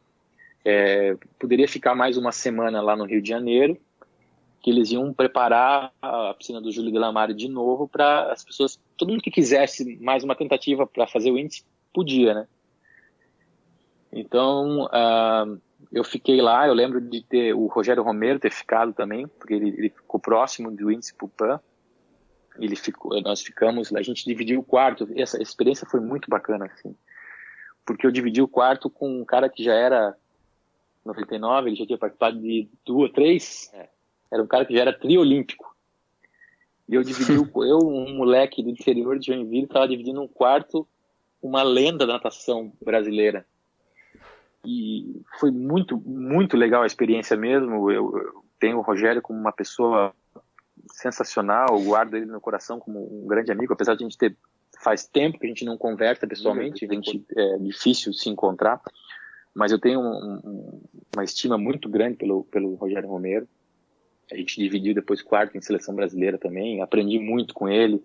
poderia ficar mais uma semana lá no Rio de Janeiro, que eles iam preparar a piscina do Júlio Delamário de novo para as pessoas, todo mundo que quisesse mais uma tentativa para fazer o índice, podia, né? Então, eu fiquei lá, eu lembro de ter o Rogério Romero ter ficado também, porque ele ficou próximo do índice pro PAN, nós ficamos, a gente dividiu o quarto, essa experiência foi muito bacana, assim, porque eu dividi o quarto com um cara que já era 99, ele já tinha participado de 2 ou 3, era um cara que já era triolímpico. E eu dividi, um moleque do interior de Joinville, estava dividindo um quarto, uma lenda da natação brasileira. E foi muito, muito legal a experiência mesmo. Eu tenho o Rogério como uma pessoa sensacional, guardo ele no coração como um grande amigo, apesar de a gente faz tempo que a gente não conversa pessoalmente, é difícil se encontrar, mas eu tenho uma estima muito grande pelo Rogério Romero. A gente dividiu depois quarto em seleção brasileira também, aprendi muito com ele.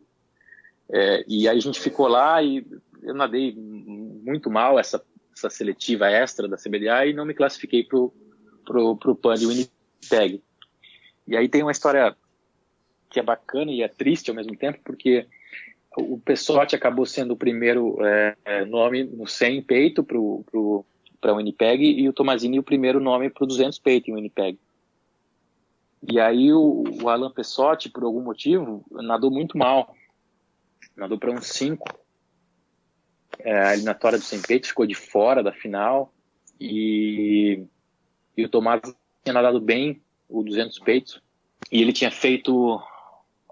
E aí a gente ficou lá e eu nadei muito mal essa essa seletiva extra da CBDA e não me classifiquei pro PAN de Winnipeg. E aí tem uma história que é bacana e é triste ao mesmo tempo, porque o Pessotti acabou sendo o primeiro nome no 100 peito para o Winnipeg e o Tomazini o primeiro nome para o 200 peito em Winnipeg. E aí o Alain Pessotti, por algum motivo, nadou muito mal. Nadou para uns 5. A eliminatória do 100 peito ficou de fora da final. E o Tomás tinha nadado bem o 200 peitos. E ele tinha feito,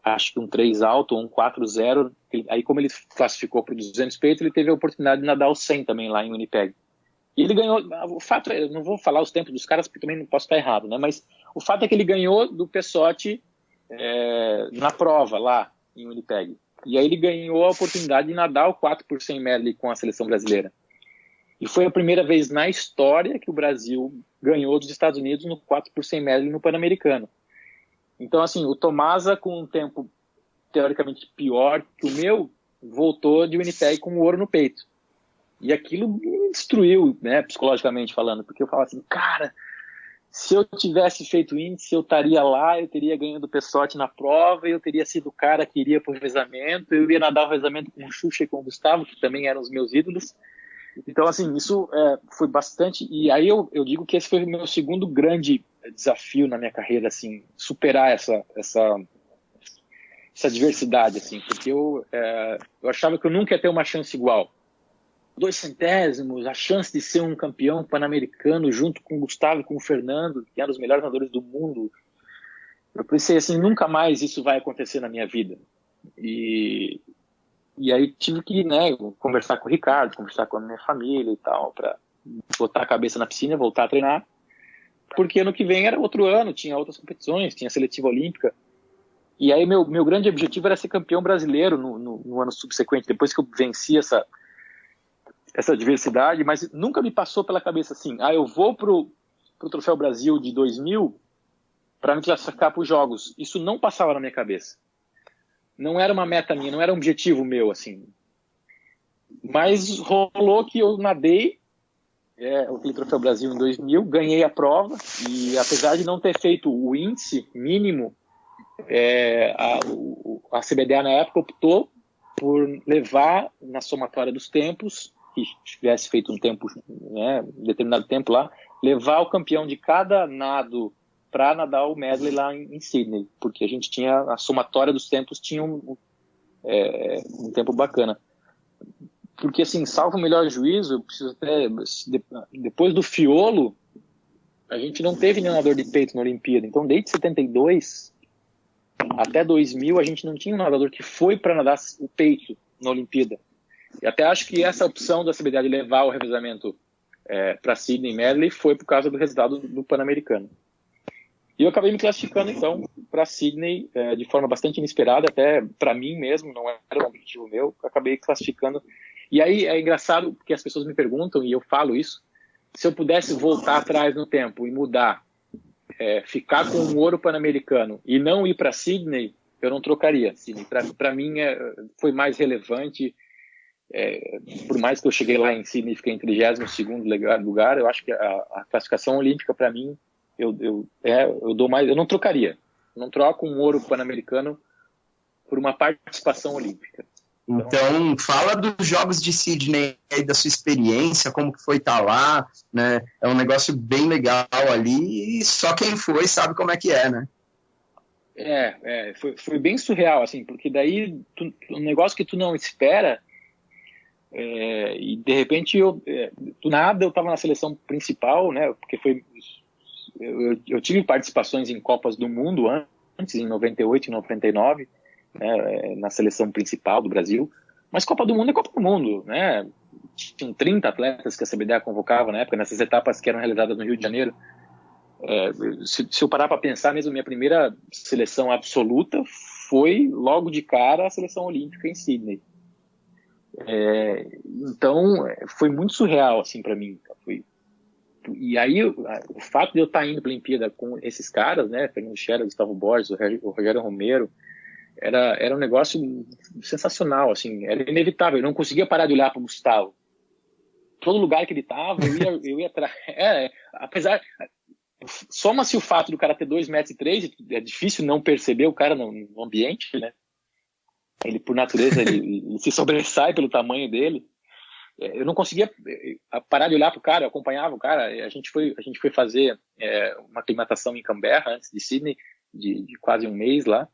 acho que um 3 alto, um 4-0. Aí como ele classificou para o 200 peitos, ele teve a oportunidade de nadar o 100 também lá em Winnipeg. E ele ganhou, o fato é, eu não vou falar os tempos dos caras porque também não posso estar errado, né? Mas o fato é que ele ganhou do Pessotti na prova lá em Winnipeg. E aí ele ganhou a oportunidade de nadar o 4 por 100 medley com a seleção brasileira. E foi a primeira vez na história que o Brasil ganhou dos Estados Unidos no 4 por 100 medley no Pan-Americano. Então, assim, o Tomasa, com um tempo teoricamente pior que o meu, voltou de Winnipeg com o ouro no peito. E aquilo me destruiu, né, psicologicamente falando, porque eu falava assim, cara, se eu tivesse feito índice, eu estaria lá, eu teria ganhado o Pessotti na prova, eu teria sido o cara que iria para o revezamento, eu ia nadar o revezamento com o Xuxa e com o Gustavo, que também eram os meus ídolos. Então, assim, isso foi bastante, e aí eu digo que esse foi o meu segundo grande desafio na minha carreira, assim, superar essa diversidade, assim, porque eu achava que eu nunca ia ter uma chance igual. 2 centésimos, a chance de ser um campeão pan-americano junto com o Gustavo e com o Fernando, que eram os melhores nadadores do mundo. Eu pensei assim, nunca mais isso vai acontecer na minha vida. E aí tive que, né, conversar com o Ricardo, conversar com a minha família e tal, para botar a cabeça na piscina e voltar a treinar. Porque ano que vem era outro ano, tinha outras competições, tinha a seletiva olímpica. E aí meu grande objetivo era ser campeão brasileiro no ano subsequente, depois que eu venci essa diversidade, mas nunca me passou pela cabeça assim, eu vou pro Troféu Brasil de 2000 para me classificar para os Jogos. Isso não passava na minha cabeça. Não era uma meta minha, não era um objetivo meu, assim. Mas rolou que eu nadei o Troféu Brasil em 2000, ganhei a prova, e apesar de não ter feito o índice mínimo, a CBDA na época optou por levar na somatória dos tempos, que tivesse feito um tempo, né, um determinado tempo lá, levar o campeão de cada nado para nadar o medley lá em Sydney, porque a gente tinha, a somatória dos tempos tinha um tempo bacana. Porque, assim, salvo o melhor juízo, eu preciso até, depois do Fiolo, a gente não teve nenhum nadador de peito na Olimpíada. Então, desde 72 até 2000, a gente não tinha um nadador que foi para nadar o peito na Olimpíada. E até acho que essa opção da CBDA de levar o revezamento para Sydney Medley foi por causa do resultado do Pan-Americano. E eu acabei me classificando, então, para Sydney de forma bastante inesperada, até para mim mesmo, não era um objetivo meu, acabei classificando. E aí é engraçado, porque as pessoas me perguntam, e eu falo isso, se eu pudesse voltar atrás no tempo e mudar, ficar com um ouro pan-americano e não ir para Sydney, eu não trocaria. Para mim foi mais relevante, por mais que eu cheguei lá em Sydney e fiquei em 32º lugar, eu acho que a classificação olímpica, para mim, eu dou mais, eu não trocaria. Não troco um ouro pan-americano por uma participação olímpica. Então, fala dos Jogos de Sydney aí, da sua experiência, como que foi estar lá, né? É um negócio bem legal ali e só quem foi sabe como é que é, né? Foi bem surreal, assim, porque daí um negócio que tu não espera, e de repente do nada eu estava na seleção principal, né? Porque eu tive participações em Copas do Mundo antes, em 98 e 99, né, na seleção principal do Brasil, mas Copa do Mundo é Copa do Mundo, né? Tinham 30 atletas que a CBDA convocava na época, nessas etapas que eram realizadas no Rio de Janeiro. Se eu parar para pensar mesmo, minha primeira seleção absoluta foi logo de cara a seleção olímpica em Sydney. Então foi muito surreal assim para mim. E aí o fato de eu estar indo para a Olimpíada com esses caras, né, Fernando Scherer, Gustavo Borges, o Rogério Romero, era um negócio sensacional, assim, era inevitável, eu não conseguia parar de olhar para o Gustavo. todo lugar que ele tava, eu ia atrás. Apesar, soma-se o fato do cara ter 2,3 m, é difícil não perceber o cara no ambiente, né? Ele, por natureza, ele se sobressai pelo tamanho dele. Eu não conseguia parar de olhar pro cara, eu acompanhava o cara. A gente foi fazer uma aclimatação em Canberra, antes de Sydney, de quase um mês lá.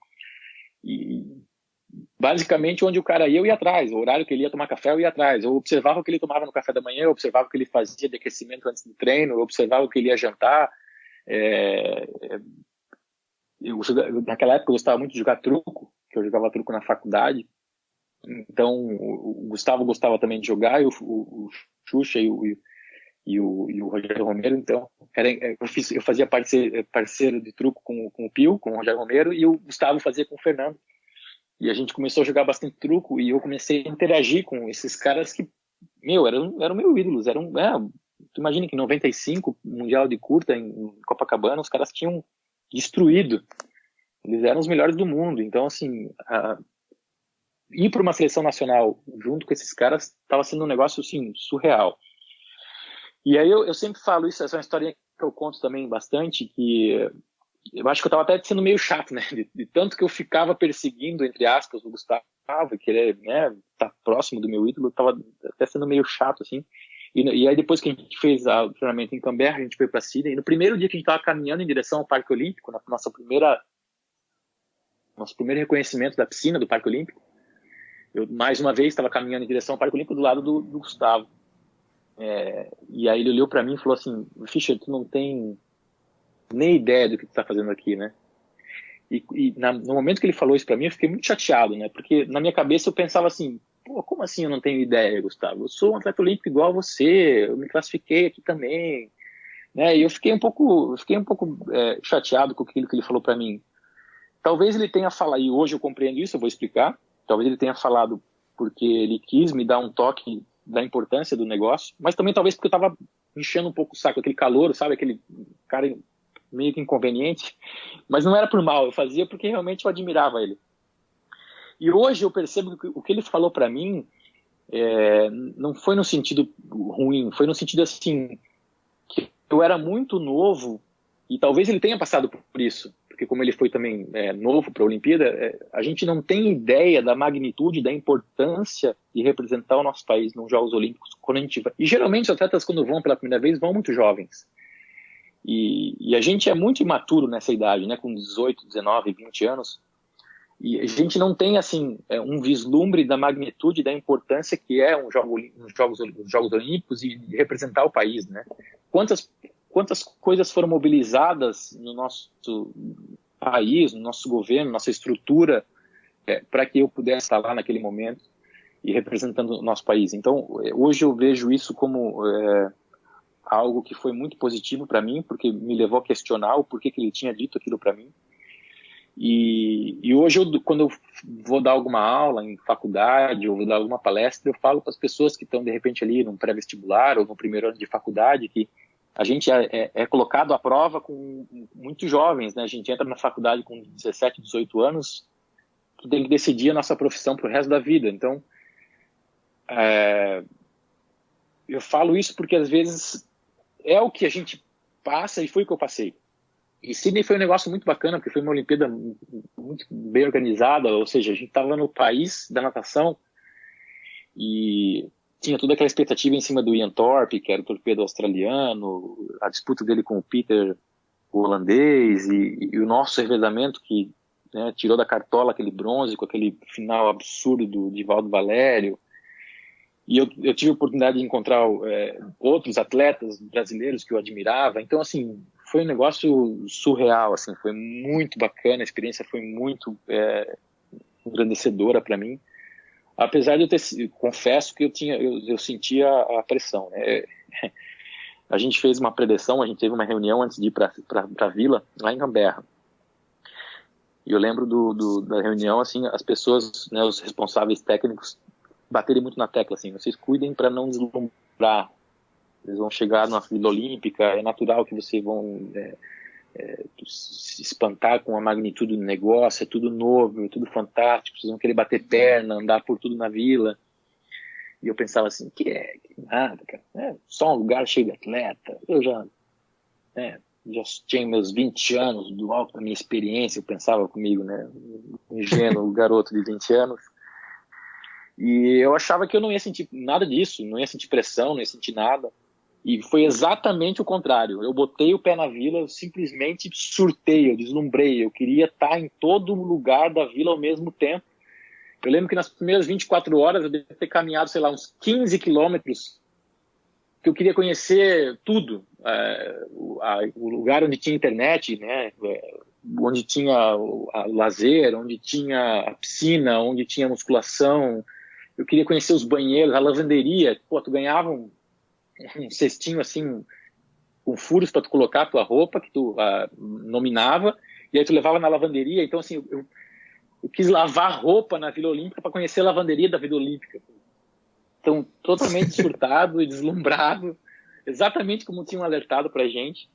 E basicamente onde o cara ia, eu ia atrás. O horário que ele ia tomar café, eu ia atrás. Eu observava o que ele tomava no café da manhã, eu observava o que ele fazia de aquecimento antes do treino, eu observava o que ele ia jantar. Naquela época eu gostava muito de jogar truco, que eu jogava truco na faculdade. Então o Gustavo gostava também de jogar, e o Xuxa e o Rogério Romero. Então eu fazia parceiro de truco com o Pio, com o Rogério Romero, e o Gustavo fazia com o Fernando. E a gente começou a jogar bastante truco, e eu comecei a interagir com esses caras que, eram meus ídolos. Tu imagina que em 95, Mundial de Curta em Copacabana, os caras tinham destruído. Eles eram os melhores do mundo. Então, assim, ir para uma seleção nacional junto com esses caras estava sendo um negócio, assim, surreal. E aí eu sempre falo isso, essa é uma historinha que eu conto também bastante, que eu acho que eu estava até sendo meio chato, né? De tanto que eu ficava perseguindo, entre aspas, o Gustavo, querer, né, estar próximo do meu ídolo, eu estava até sendo meio chato, assim. E aí depois que a gente fez o treinamento em Canberra, a gente foi para Sydney, e no primeiro dia que a gente estava caminhando em direção ao Parque Olímpico, nosso primeiro reconhecimento da piscina do Parque Olímpico, eu mais uma vez estava caminhando em direção ao Parque Olímpico do lado do Gustavo. E aí ele olhou para mim e falou assim: Fischer, tu não tem nem ideia do que tu tá fazendo aqui, né? No momento que ele falou isso para mim, eu fiquei muito chateado, né? Porque na minha cabeça eu pensava assim: pô, como assim eu não tenho ideia, Gustavo? Eu sou um atleta olímpico igual a você, eu me classifiquei aqui também, né? E eu fiquei um pouco chateado com aquilo que ele falou para mim. Talvez ele tenha falado, e hoje eu compreendo isso, eu vou explicar. Talvez ele tenha falado porque ele quis me dar um toque da importância do negócio, mas também talvez porque eu estava enchendo um pouco o saco, aquele calor, sabe? Aquele cara meio que inconveniente. Mas não era por mal, eu fazia porque realmente eu admirava ele. E hoje eu percebo que o que ele falou para mim não foi no sentido ruim, foi no sentido assim, que eu era muito novo, e talvez ele tenha passado por isso, porque como ele foi também novo para a Olimpíada, a gente não tem ideia da magnitude, da importância de representar o nosso país nos Jogos Olímpicos quando a gente vai. E geralmente os atletas, quando vão pela primeira vez, vão muito jovens. E a gente é muito imaturo nessa idade, né, com 18, 19, 20 anos, e a gente não tem assim um vislumbre da magnitude, da importância que é os Jogos Olímpicos e representar o país, né? Quantas coisas foram mobilizadas no nosso país, no nosso governo, nossa estrutura, para que eu pudesse estar lá naquele momento e representando o nosso país. Então, hoje eu vejo isso como algo que foi muito positivo para mim, porque me levou a questionar o porquê que ele tinha dito aquilo para mim. E hoje, quando eu vou dar alguma aula em faculdade ou vou dar alguma palestra, eu falo para as pessoas que estão, de repente, ali no pré-vestibular ou no primeiro ano de faculdade, que a gente é colocado à prova com muito jovens, né? A gente entra na faculdade com 17, 18 anos, que tem que decidir a nossa profissão para o resto da vida. Então, eu falo isso porque, às vezes, é o que a gente passa e foi o que eu passei. E Sydney foi um negócio muito bacana, porque foi uma Olimpíada muito bem organizada, ou seja, a gente estava no país da natação e tinha toda aquela expectativa em cima do Ian Thorpe, que era o torpedo australiano, a disputa dele com o Peter, o holandês, e o nosso revezamento que, né, tirou da cartola aquele bronze com aquele final absurdo do Divaldo Valério. E eu tive a oportunidade de encontrar outros atletas brasileiros que eu admirava. Então, assim, foi um negócio surreal, assim, foi muito bacana, a experiência foi muito engrandecedora para mim. Apesar de confesso que eu sentia a pressão, né? A gente fez uma preleção, a gente teve uma reunião antes de ir para a Vila, lá em Canberra. E eu lembro da reunião, assim, as pessoas, né, os responsáveis técnicos, baterem muito na tecla, assim: vocês cuidem para não deslumbrar. Eles vão chegar na Vila Olímpica, é natural que vocês vão se espantar com a magnitude do negócio, é tudo novo, é tudo fantástico, vocês vão querer bater perna, andar por tudo na vila. E eu pensava assim, que nada, cara. É só um lugar cheio de atleta. Eu já tinha meus 20 anos do alto da minha experiência, eu pensava comigo, né? Ingênuo garoto de 20 anos. E eu achava que eu não ia sentir nada disso, não ia sentir pressão, não ia sentir nada. E foi exatamente o contrário. Eu botei o pé na Vila, eu simplesmente surtei, eu deslumbrei. Eu queria estar em todo lugar da Vila ao mesmo tempo. Eu lembro que nas primeiras 24 horas eu devia ter caminhado, sei lá, uns 15 quilômetros, que eu queria conhecer tudo. O lugar onde tinha internet, né? Onde tinha o lazer, onde tinha a piscina, onde tinha musculação. Eu queria conhecer os banheiros, a lavanderia. Pô, tu ganhava um cestinho assim, com furos para tu colocar a tua roupa, que tu nominava, e aí tu levava na lavanderia. Então, assim, eu quis lavar roupa na Vila Olímpica para conhecer a lavanderia da Vila Olímpica. Então, totalmente surtado e deslumbrado, exatamente como tinham alertado pra gente.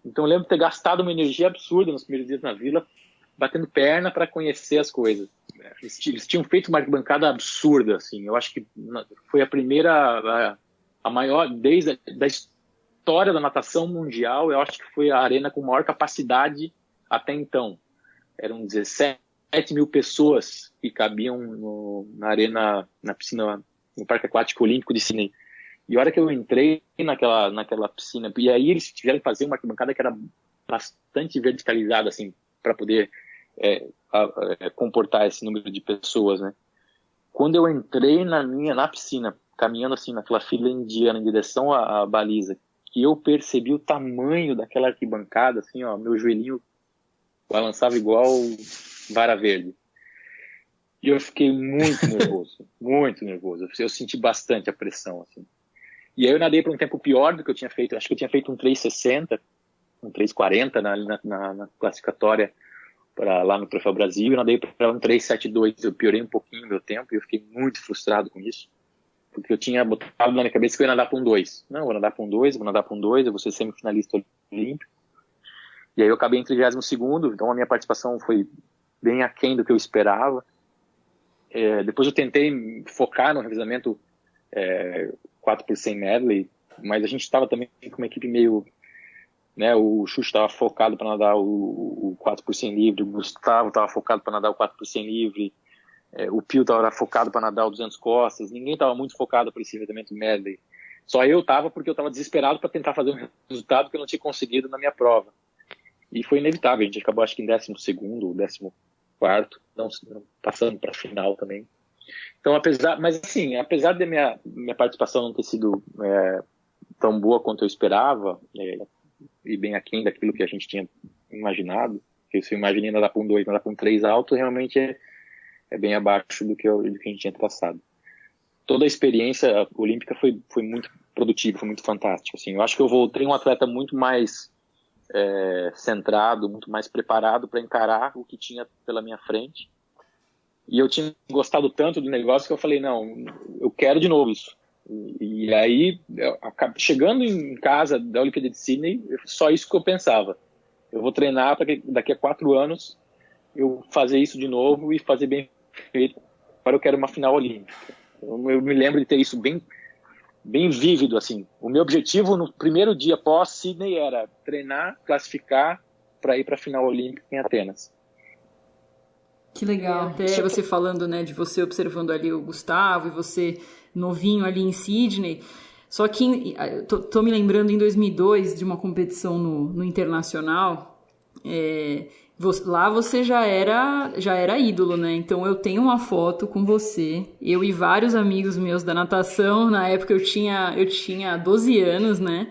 Então, eu lembro de ter gastado uma energia absurda nos primeiros dias na Vila, batendo perna para conhecer as coisas. Eles tinham feito uma arquibancada absurda, assim. Eu acho que foi a primeira, a maior, desde a história da natação mundial, eu acho que foi a arena com maior capacidade até então. Eram 17 mil pessoas que cabiam na arena, na piscina, no Parque Aquático Olímpico de Sydney. E a hora que eu entrei naquela piscina, e aí eles tiveram que fazer uma arquibancada que era bastante verticalizada, assim, para poder comportar esse número de pessoas, né? Quando eu entrei na piscina, caminhando assim naquela fila indiana em direção à baliza, que eu percebi o tamanho daquela arquibancada, assim, ó, meu joelhinho balançava igual vara verde. E eu fiquei muito nervoso, muito nervoso. Eu senti bastante a pressão, assim. E aí eu nadei para um tempo pior do que eu tinha feito. Acho que eu tinha feito um 3,60, um 3,40 na classificatória lá no Troféu Brasil. Eu nadei para um 3,72. Eu piorei um pouquinho o meu tempo e eu fiquei muito frustrado com isso. Porque eu tinha botado na minha cabeça que eu ia nadar para um 2. Não, eu vou nadar para um 2, eu vou ser semifinalista olímpico. E aí eu acabei em 32º, então a minha participação foi bem aquém do que eu esperava. Depois eu tentei focar no revezamento 4x100 medley, mas a gente estava também com uma equipe meio, né, o Xuxa estava focado para nadar o 4x100 livre, o Gustavo estava focado para nadar o 4x100 livre, o Pio estava focado para nadar o 200 costas, ninguém estava muito focado para esse revezamento medley. Só eu estava porque eu estava desesperado para tentar fazer um resultado que eu não tinha conseguido na minha prova. E foi inevitável, a gente acabou acho que em 12º ou 14º, não passando para a final também. Então, apesar de minha participação não ter sido tão boa quanto eu esperava, e bem aquém daquilo que a gente tinha imaginado, que se eu imaginei nadar para um 2, nadar para um 3 alto, realmente é bem abaixo do que a gente tinha traçado. Toda a experiência olímpica foi muito produtiva, foi muito fantástica. Assim, eu acho que eu voltei um atleta muito mais centrado, muito mais preparado para encarar o que tinha pela minha frente. E eu tinha gostado tanto do negócio que eu falei, não, eu quero de novo isso. E aí, chegando em casa da Olimpíada de Sydney, só isso que eu pensava. Eu vou treinar para que daqui a 4 anos eu fazer isso de novo e fazer bem feito. Agora eu quero uma final olímpica. Eu me lembro de ter isso bem vívido, assim. O meu objetivo no primeiro dia pós-Sydney era treinar, classificar para ir para a final olímpica em Atenas. Que legal. Até você falando, né, de você observando ali o Gustavo e você novinho ali em Sydney. Só que tô me lembrando em 2002 de uma competição no Internacional. Lá você já era ídolo, né? Então eu tenho uma foto com você, eu e vários amigos meus da natação. Na época eu tinha 12 anos, né?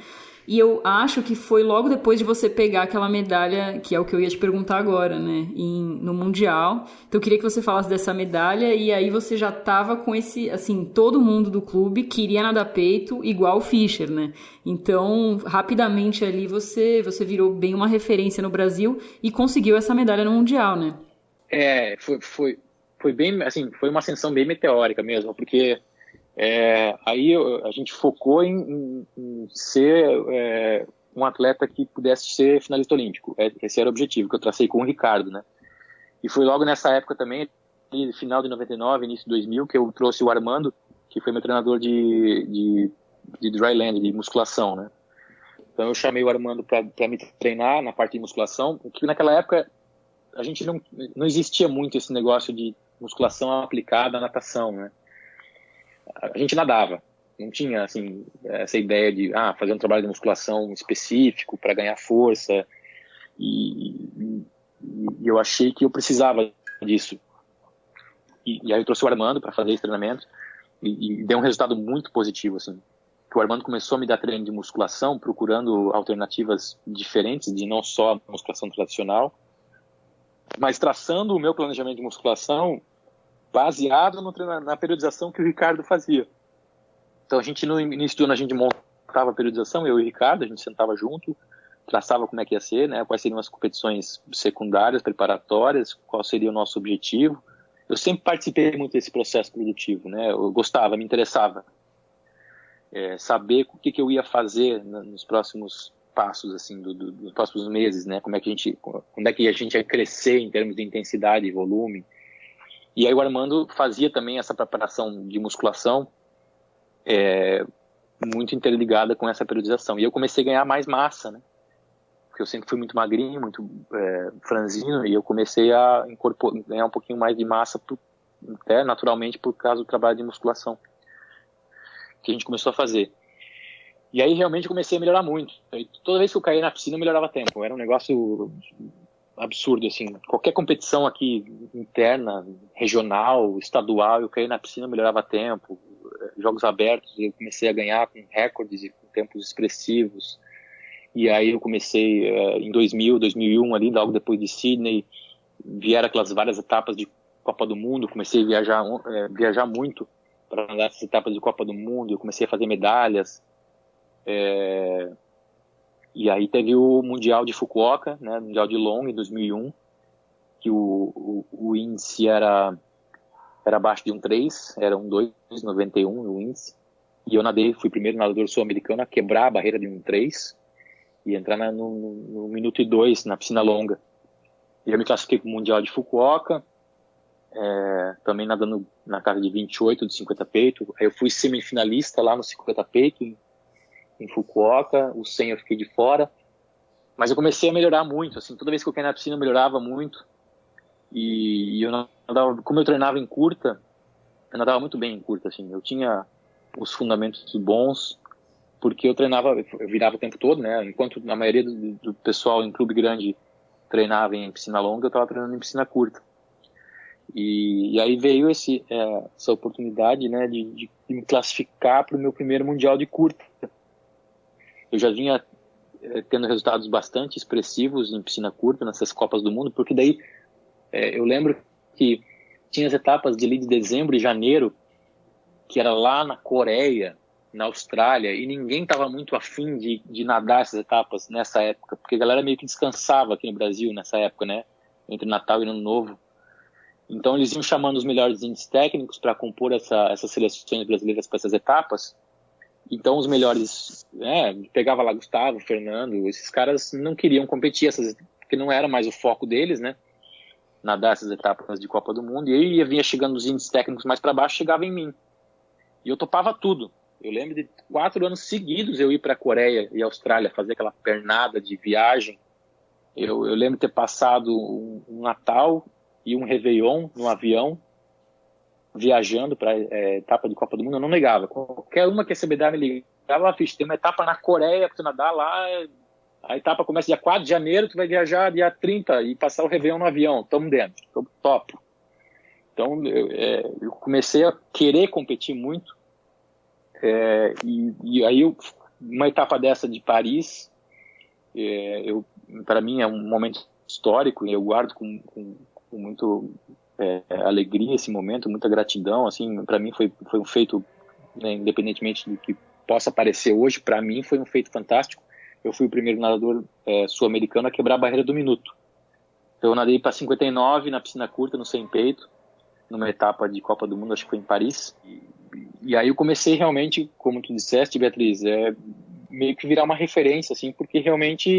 E eu acho que foi logo depois de você pegar aquela medalha, que é o que eu ia te perguntar agora, né? No Mundial. Então eu queria que você falasse dessa medalha, e aí você já tava com esse, assim, todo mundo do clube queria nadar peito igual o Fischer, né? Então, rapidamente ali você virou bem uma referência no Brasil e conseguiu essa medalha no Mundial, né? Foi bem, assim, foi uma ascensão bem meteórica mesmo, porque aí a gente focou em ser um atleta que pudesse ser finalista olímpico. Esse era o objetivo que eu tracei com o Ricardo, né? E foi logo nessa época também, final de 99, início de 2000, que eu trouxe o Armando que foi meu treinador de dryland, de musculação, né? Então eu chamei o Armando para me treinar na parte de musculação, porque naquela época a gente não existia muito esse negócio de musculação aplicada à natação, né? A gente nadava, não tinha assim essa ideia de fazer um trabalho de musculação específico para ganhar força, e eu achei que eu precisava disso. E aí eu trouxe o Armando para fazer esse treinamento e deu um resultado muito positivo, assim. Que o Armando começou a me dar treino de musculação, procurando alternativas diferentes, de não só a musculação tradicional, mas traçando o meu planejamento de musculação baseado na periodização que o Ricardo fazia. Então, no início do ano, a gente montava a periodização, eu e o Ricardo, a gente sentava junto, traçava como é que ia ser, né, quais seriam as competições secundárias, preparatórias, qual seria o nosso objetivo. Eu sempre participei muito desse processo produtivo, né, eu gostava, me interessava. Saber o que eu ia fazer nos próximos passos, assim, dos próximos meses, né, quando é que a gente ia crescer em termos de intensidade e volume. E aí o Armando fazia também essa preparação de musculação muito interligada com essa periodização. E eu comecei a ganhar mais massa, né, porque eu sempre fui muito magrinho, muito franzino, e eu comecei a ganhar um pouquinho mais de massa naturalmente por causa do trabalho de musculação que a gente começou a fazer. E aí realmente comecei a melhorar muito. Toda vez que eu caía na piscina eu melhorava tempo. Era um negócio absurdo, assim. Qualquer competição aqui interna, regional, estadual, eu caía na piscina eu melhorava tempo. Jogos abertos eu comecei a ganhar com recordes e com tempos expressivos. E aí eu comecei em 2000, 2001 ali, logo depois de Sydney, vieram aquelas várias etapas de Copa do Mundo, comecei a viajar muito para andar essas etapas de Copa do Mundo, eu comecei a fazer medalhas. E aí teve o Mundial de Fukuoka, né, Mundial de Long em 2001, que o índice era abaixo de 1,3, era 1,291 o índice, e eu fui o primeiro nadador sul-americano a quebrar a barreira de 1,3 e entrar no minuto e 2 na piscina longa. E eu me classifiquei para o Mundial de Fukuoka, também nadando na casa de 28 de 50 peito. Aí eu fui semifinalista lá no 50 peito em Fukuoka, o 100 eu fiquei de fora, mas eu comecei a melhorar muito, assim, toda vez que eu caí na piscina eu melhorava muito, e eu nadava, como eu treinava em curta, eu nadava muito bem em curta, assim, eu tinha os fundamentos bons, porque eu virava o tempo todo, né, enquanto a maioria do pessoal em clube grande treinava em piscina longa, eu estava treinando em piscina curta. E aí veio essa oportunidade, né, de me classificar para o meu primeiro mundial de curta. Eu já vinha tendo resultados bastante expressivos em piscina curta nessas Copas do Mundo, porque daí eu lembro que tinha as etapas de dezembro e janeiro, que era lá na Coreia, na Austrália, e ninguém estava muito afim de nadar essas etapas nessa época, porque a galera meio que descansava aqui no Brasil nessa época, né, entre Natal e Ano Novo. Então eles iam chamando os melhores índices técnicos para compor essas seleções brasileiras para essas etapas. Então os melhores, pegava lá Gustavo, Fernando, esses caras não queriam competir, porque não era mais o foco deles, né, nadar essas etapas de Copa do Mundo. E aí vinha chegando os índices técnicos mais para baixo, chegava em mim. E eu topava tudo. Eu lembro de 4 anos seguidos eu ir para a Coreia e Austrália fazer aquela pernada de viagem. Eu lembro de ter passado um Natal e um Réveillon no avião, viajando para etapa de Copa do Mundo. Eu não negava. Qualquer uma que a CBDA me ligava, tem uma etapa na Coreia para tu nadar lá, a etapa começa dia 4 de janeiro, tu vai viajar dia 30 e passar o Réveillon no avião. Tamo dentro, topo. Então eu comecei a querer competir muito, e aí uma etapa dessa de Paris, para mim é um momento histórico e eu guardo com muito alegria esse momento, muita gratidão. Assim, para mim foi um feito, né, independentemente do que possa parecer hoje, para mim foi um feito fantástico. Eu fui o primeiro nadador sul-americano a quebrar a barreira do minuto. Então eu nadei para 59 na piscina curta, no 100 peito, numa etapa de Copa do Mundo, acho que foi em Paris. E aí eu comecei realmente, como tu disseste, Beatriz, meio que virar uma referência, assim, porque realmente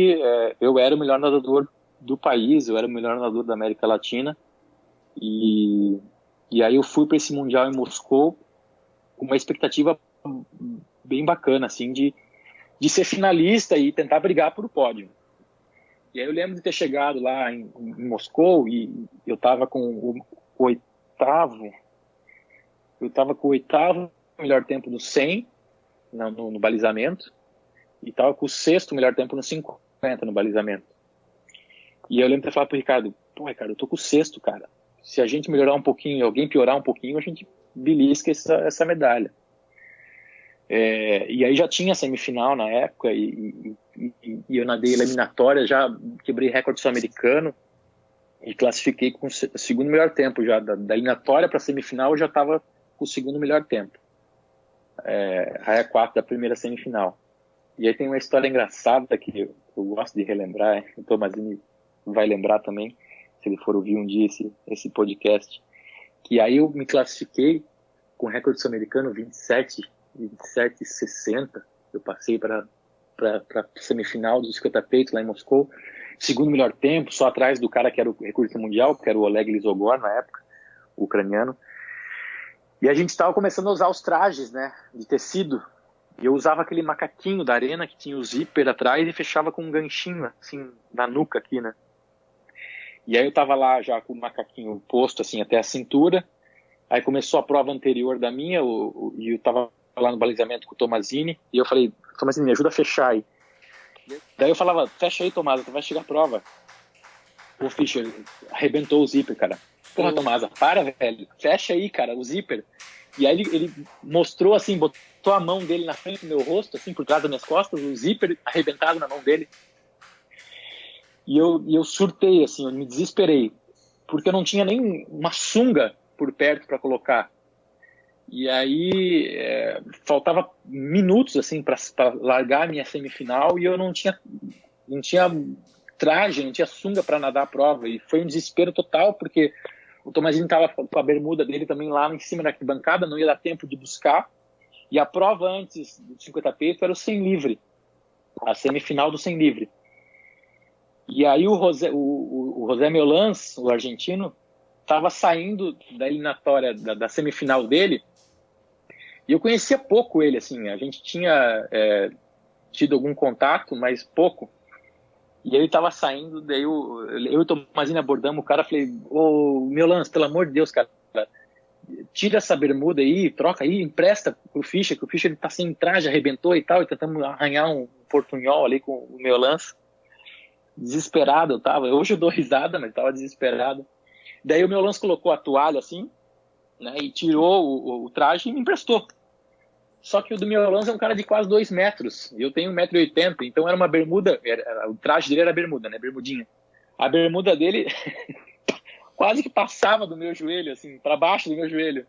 eu era o melhor nadador do país, eu era o melhor nadador da América Latina. E aí eu fui para esse Mundial em Moscou, uma expectativa bem bacana, assim, de ser finalista e tentar brigar por o pódio. E aí eu lembro de ter chegado lá em Moscou e eu estava com o oitavo melhor tempo no 100, no balizamento, e estava com o sexto melhor tempo no 50 no balizamento. E eu lembro de ter falado pro Ricardo, Ricardo, eu tô com o sexto, cara. Se a gente melhorar um pouquinho, alguém piorar um pouquinho, a gente belisca essa medalha. E aí já tinha semifinal na época e eu nadei eliminatória, já quebrei recorde sul-americano e classifiquei com o segundo melhor tempo já. Da eliminatória para a semifinal eu já estava com o segundo melhor tempo. Raia 4 da primeira semifinal. E aí tem uma história engraçada que eu gosto de relembrar, o Tomazini vai lembrar também, se ele for ouvir um dia esse podcast, que aí eu me classifiquei com recorde sul-americano 27,60. Eu passei para a semifinal dos 50 peitos lá em Moscou, segundo melhor tempo, só atrás do cara que era o recordista mundial, que era o Oleg Lisogor na época, o ucraniano. E a gente estava começando a usar os trajes, né, de tecido. E eu usava aquele macaquinho da arena que tinha o zíper atrás e fechava com um ganchinho assim na nuca aqui, né. E aí eu tava lá já com o macaquinho posto assim até a cintura. Aí começou a prova anterior da minha, e eu tava lá no balizamento com o Tomazini, e eu falei, Tomazini, me ajuda a fechar aí. Daí eu falava, fecha aí, Tomasa, tu vai chegar a prova. O Fischer arrebentou o zíper, cara. Porra, Tomasa, para, velho, fecha aí, cara, o zíper. E aí ele mostrou assim, botou a mão dele na frente do meu rosto, assim, por trás das minhas costas, o zíper arrebentado na mão dele. E eu surtei, assim, eu me desesperei, porque eu não tinha nem uma sunga por perto para colocar. E aí faltava minutos assim para largar a minha semifinal e eu não tinha traje, não tinha sunga para nadar a prova. E foi um desespero total, porque o Tomazini estava com a bermuda dele também lá em cima da arquibancada, não ia dar tempo de buscar. E a prova antes do 50 peito era o 100 livre, a semifinal do 100 livre. E aí o José Meolans, o argentino, estava saindo da eliminatória, da semifinal dele, e eu conhecia pouco ele, assim, a gente tinha tido algum contato, mas pouco, e ele estava saindo, daí eu e o Tomazini abordamos o cara, falei, ô Meolans, pelo amor de Deus, cara, tira essa bermuda aí, troca aí, empresta pro Fischer, que o Fischer tá sem traje, arrebentou e tal, e tentamos arranhar um portunhol ali com o Meolans. Desesperado eu tava, hoje eu dou risada, mas tava desesperado. Daí o Meolans colocou a toalha assim, né, e tirou o traje e me emprestou. Só que o do Meolans é um cara de quase 2 metros, e eu tenho 1,80 m, então era uma bermuda, o traje dele era bermuda, né, bermudinha. A bermuda dele quase que passava do meu joelho, assim, para baixo do meu joelho.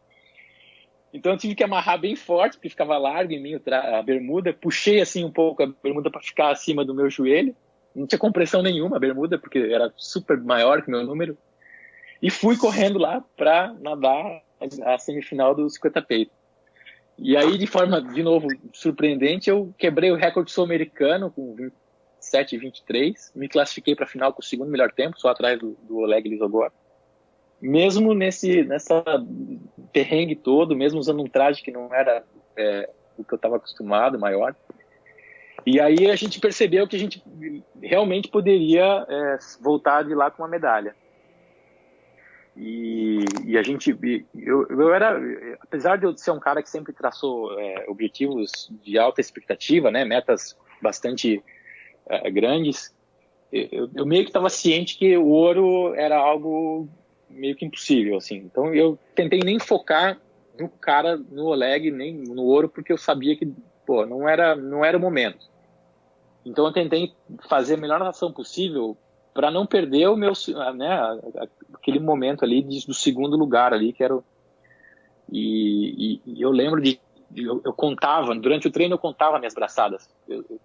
Então eu tive que amarrar bem forte, porque ficava largo em mim a bermuda, puxei assim um pouco a bermuda para ficar acima do meu joelho. Não tinha compressão nenhuma a bermuda, porque era super maior que o meu número. E fui correndo lá para nadar a semifinal do 50 peito. E aí, de forma, de novo, surpreendente, eu quebrei o recorde sul-americano com 27,23. Me classifiquei para a final com o segundo melhor tempo, só atrás do Oleg Lisogor. Mesmo nessa perrengue todo, mesmo usando um traje que não era o que eu estava acostumado, maior. E aí a gente percebeu que a gente realmente poderia voltar de lá com uma medalha. E a gente, eu era, apesar de eu ser um cara que sempre traçou objetivos de alta expectativa, né, metas bastante grandes, eu meio que estava ciente que o ouro era algo meio que impossível, assim. Então eu tentei nem focar no Oleg, nem no ouro, porque eu sabia que não era o momento. Então eu tentei fazer a melhor natação possível para não perder o meu, né, aquele momento ali do segundo lugar ali, que era e eu lembro eu contava, durante o treino eu contava minhas braçadas.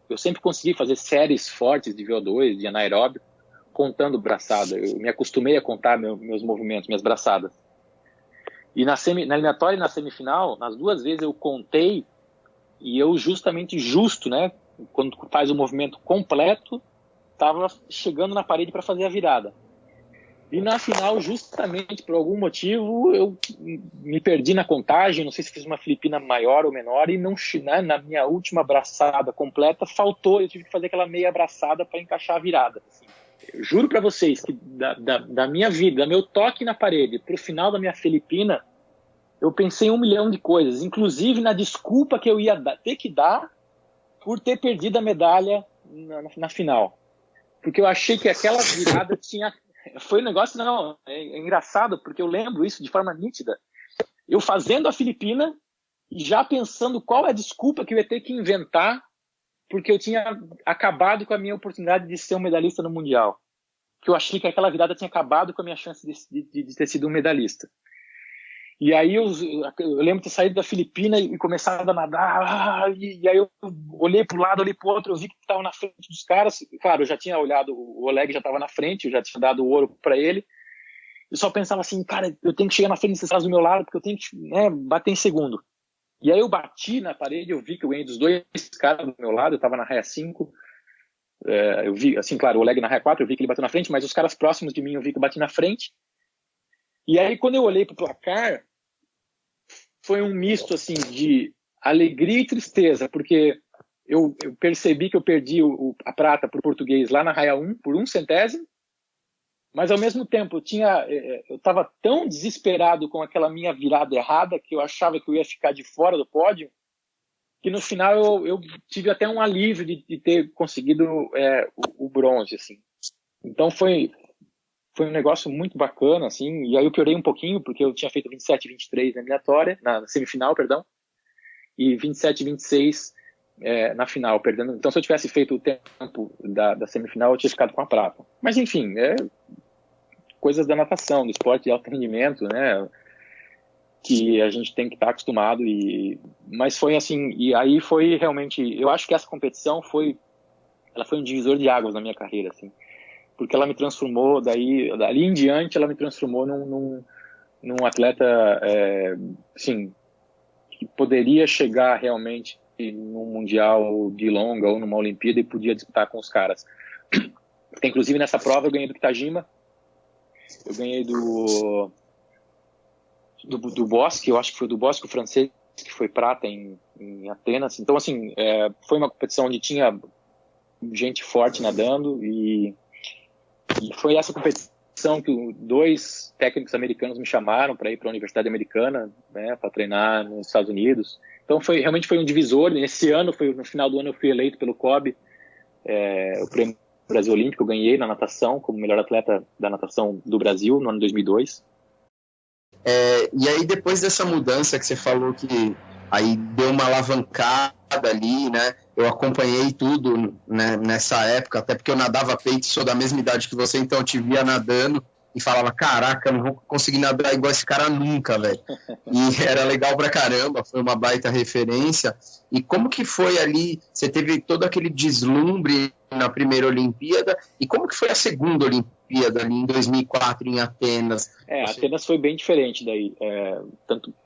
Eu sempre consegui fazer séries fortes de VO2, de anaeróbio, contando braçada. Eu me acostumei a contar meus movimentos, minhas braçadas. E na eliminatória e na semifinal, nas duas vezes eu contei, e eu justo, né, quando faz o movimento completo, estava chegando na parede para fazer a virada. E na final, justamente por algum motivo, eu me perdi na contagem, não sei se fiz uma Filipina maior ou menor, e não, na minha última braçada completa, faltou, eu tive que fazer aquela meia braçada para encaixar a virada. Assim. Eu juro para vocês que da minha vida, do meu toque na parede para o final da minha Filipina, eu pensei em 1 milhão de coisas, inclusive na desculpa que eu ia ter que dar por ter perdido a medalha na final. Porque eu achei que aquela virada tinha... Foi um negócio, não, é engraçado, porque eu lembro isso de forma nítida. Eu fazendo a Filipina e já pensando qual é a desculpa que eu ia ter que inventar, porque eu tinha acabado com a minha oportunidade de ser um medalhista no Mundial. Que eu achei que aquela virada tinha acabado com a minha chance de ter sido um medalhista. E aí eu lembro de ter saído da Filipina e começado a nadar, e aí eu olhei para o lado, olhei para o outro, eu vi que estava na frente dos caras. Claro, eu já tinha olhado, o Oleg já estava na frente, eu já tinha dado o ouro para ele. Eu só pensava assim, cara, eu tenho que chegar na frente desses caras do meu lado, porque eu tenho que, né, bater em segundo. E aí eu bati na parede, eu vi que eu ganhei dos 2 caras do meu lado, eu estava na raia 5. Eu vi, assim, claro, o Oleg na raia 4, eu vi que ele bateu na frente, mas os caras próximos de mim eu vi que eu bati na frente. E aí, quando eu olhei para o placar, foi um misto assim, de alegria e tristeza, porque eu percebi que eu perdi a prata para o português lá na raia 1 por 1 centésimo, mas ao mesmo tempo eu estava tão desesperado com aquela minha virada errada que eu achava que eu ia ficar de fora do pódio, que no final eu tive até um alívio de ter conseguido o bronze. Assim. Então foi um negócio muito bacana, assim, e aí eu piorei um pouquinho, porque eu tinha feito 27 e 23 na eliminatória, na semifinal, perdão, e 27 e 26 na final, perdendo. Então, se eu tivesse feito o tempo da semifinal, eu tinha ficado com a prata. Mas, enfim, coisas da natação, do esporte de alto rendimento, né, que a gente tem que estar acostumado, mas foi assim, e aí foi realmente, eu acho que essa competição ela foi um divisor de águas na minha carreira, assim, porque ela me transformou, dali em diante, ela me transformou num atleta, assim, que poderia chegar realmente num Mundial de longa ou numa Olimpíada e podia disputar com os caras. Porque, inclusive, nessa prova eu ganhei do Kitajima, eu ganhei do Bosque, eu acho que foi do Bosque, o francês, que foi prata em Atenas. Então, assim, foi uma competição onde tinha gente forte nadando e foi essa competição que 2 técnicos americanos me chamaram para ir para a Universidade Americana, né, para treinar nos Estados Unidos. Então realmente foi um divisor. Nesse ano, no final do ano, eu fui eleito pelo COB, o Prêmio Brasil Olímpico. Eu ganhei na natação como melhor atleta da natação do Brasil no ano 2002. E aí depois dessa mudança que você falou que aí deu uma alavancada ali, né? Eu acompanhei tudo, né, nessa época, até porque eu nadava peito, sou da mesma idade que você, então eu te via nadando e falava, caraca, não vou conseguir nadar igual esse cara nunca, velho. E era legal pra caramba, foi uma baita referência. E como que foi ali, você teve todo aquele deslumbre na primeira Olimpíada, e como que foi a segunda Olimpíada ali em 2004 em Atenas? Atenas foi bem diferente daí,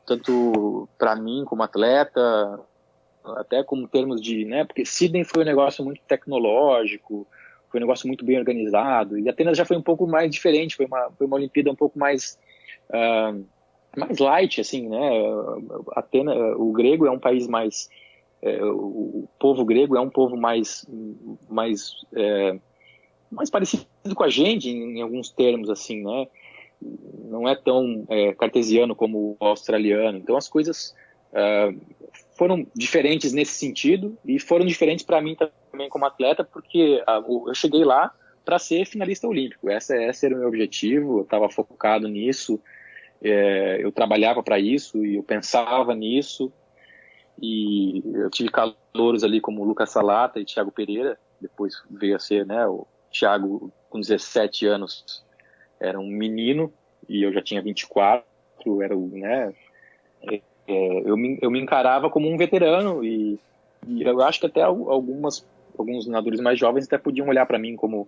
tanto para mim como atleta, até como termos de, né, porque Sydney foi um negócio muito tecnológico, foi um negócio muito bem organizado, e Atenas já foi um pouco mais diferente, foi uma Olimpíada um pouco mais light, assim, né? Atenas, o grego é um país mais, o povo grego é um povo mais parecido com a gente em alguns termos, assim, né? Não é tão cartesiano como o australiano. Então as coisas foram diferentes nesse sentido, e foram diferentes para mim também como atleta, porque eu cheguei lá para ser finalista olímpico. Esse era o meu objetivo, eu estava focado nisso, eu trabalhava para isso e eu pensava nisso, e eu tive calouros ali como Lucas Salata e Thiago Pereira, depois veio a ser, né, o Thiago com 17 anos era um menino e eu já tinha 24, né, eu me encarava como um veterano, e eu acho que até alguns nadadores mais jovens até podiam olhar para mim como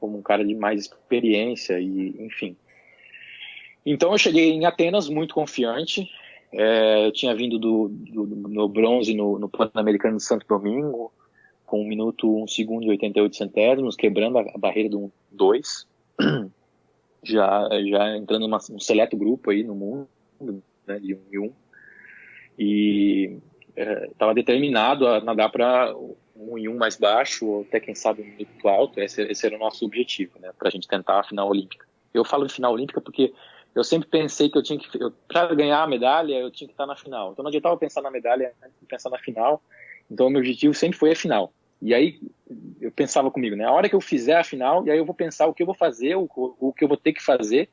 um cara de mais experiência, e enfim. Então eu cheguei em Atenas muito confiante. Eu tinha vindo no bronze no Pan-Americano de Santo Domingo, com 1 minuto, 1 segundo e 88 centésimos, quebrando a barreira do 1:02. já entrando num seleto grupo aí no mundo, né, de 1 e 1, e estava determinado a nadar para 1 e 1 mais baixo, ou até quem sabe um muito alto. Esse era o nosso objetivo, né, para a gente tentar a final olímpica. Eu falo em final olímpica porque eu sempre pensei que para ganhar a medalha, eu tinha que estar na final. Então não adiantava pensar na medalha antes de pensar na final. Então o meu objetivo sempre foi a final. E aí eu pensava comigo, né, a hora que eu fizer a final, e aí eu vou pensar o que eu vou fazer, o que eu vou ter que fazer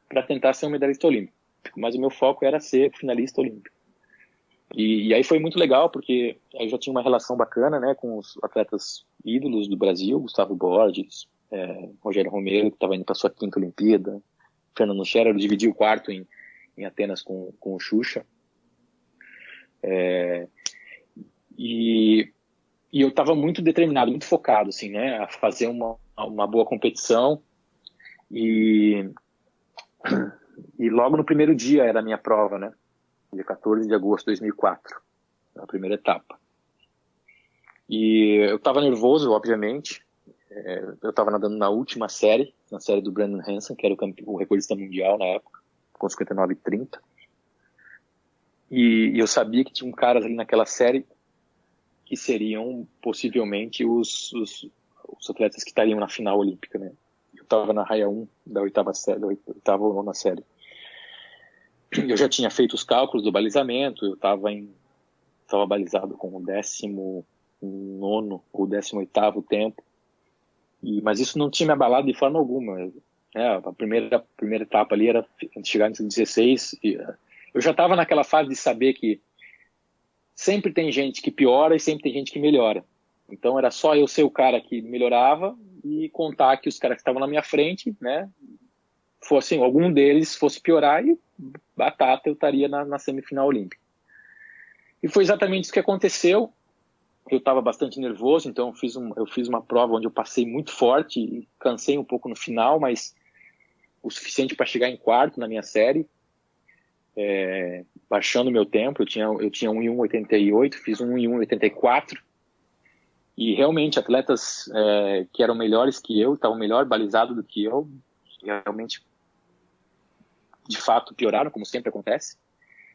para tentar ser um medalhista olímpico. Mas o meu foco era ser finalista olímpico. E aí foi muito legal, porque aí já tinha uma relação bacana, né, com os atletas ídolos do Brasil, Gustavo Borges, Rogério Romero, que estava indo para sua 5ª Olimpíada, Fernando Scherer. Eu dividi o quarto em Atenas com o Xuxa. E eu estava muito determinado, muito focado, assim, né, a fazer uma boa competição. E logo no primeiro dia era a minha prova, né, dia 14 de agosto de 2004, na primeira etapa. E eu estava nervoso, obviamente. Eu estava nadando na última série, na série do Brandon Hansen, que era o recordista mundial na época, com 59,30. E eu sabia que tinha caras ali naquela série que seriam possivelmente os atletas que estariam na final olímpica, né? Eu estava na raia 1 da 8ª ou 9ª série. Eu já tinha feito os cálculos do balizamento, eu estava balizado com o 19º ou 18º tempo, mas isso não tinha me abalado de forma alguma. A primeira etapa ali era chegar em 16, e eu já estava naquela fase de saber que sempre tem gente que piora e sempre tem gente que melhora. Então era só eu ser o cara que melhorava e contar que os caras que estavam na minha frente, né, algum deles fosse piorar, e batata, eu estaria na semifinal olímpica. E foi exatamente isso que aconteceu. Eu estava bastante nervoso, então eu fiz uma prova onde eu passei muito forte e cansei um pouco no final, mas o suficiente para chegar em quarto na minha série, baixando meu tempo. Eu tinha 1 em 1,88, fiz 1 em 1,84, e realmente atletas que eram melhores que eu, estavam melhor balizados do que eu, realmente de fato pioraram, como sempre acontece.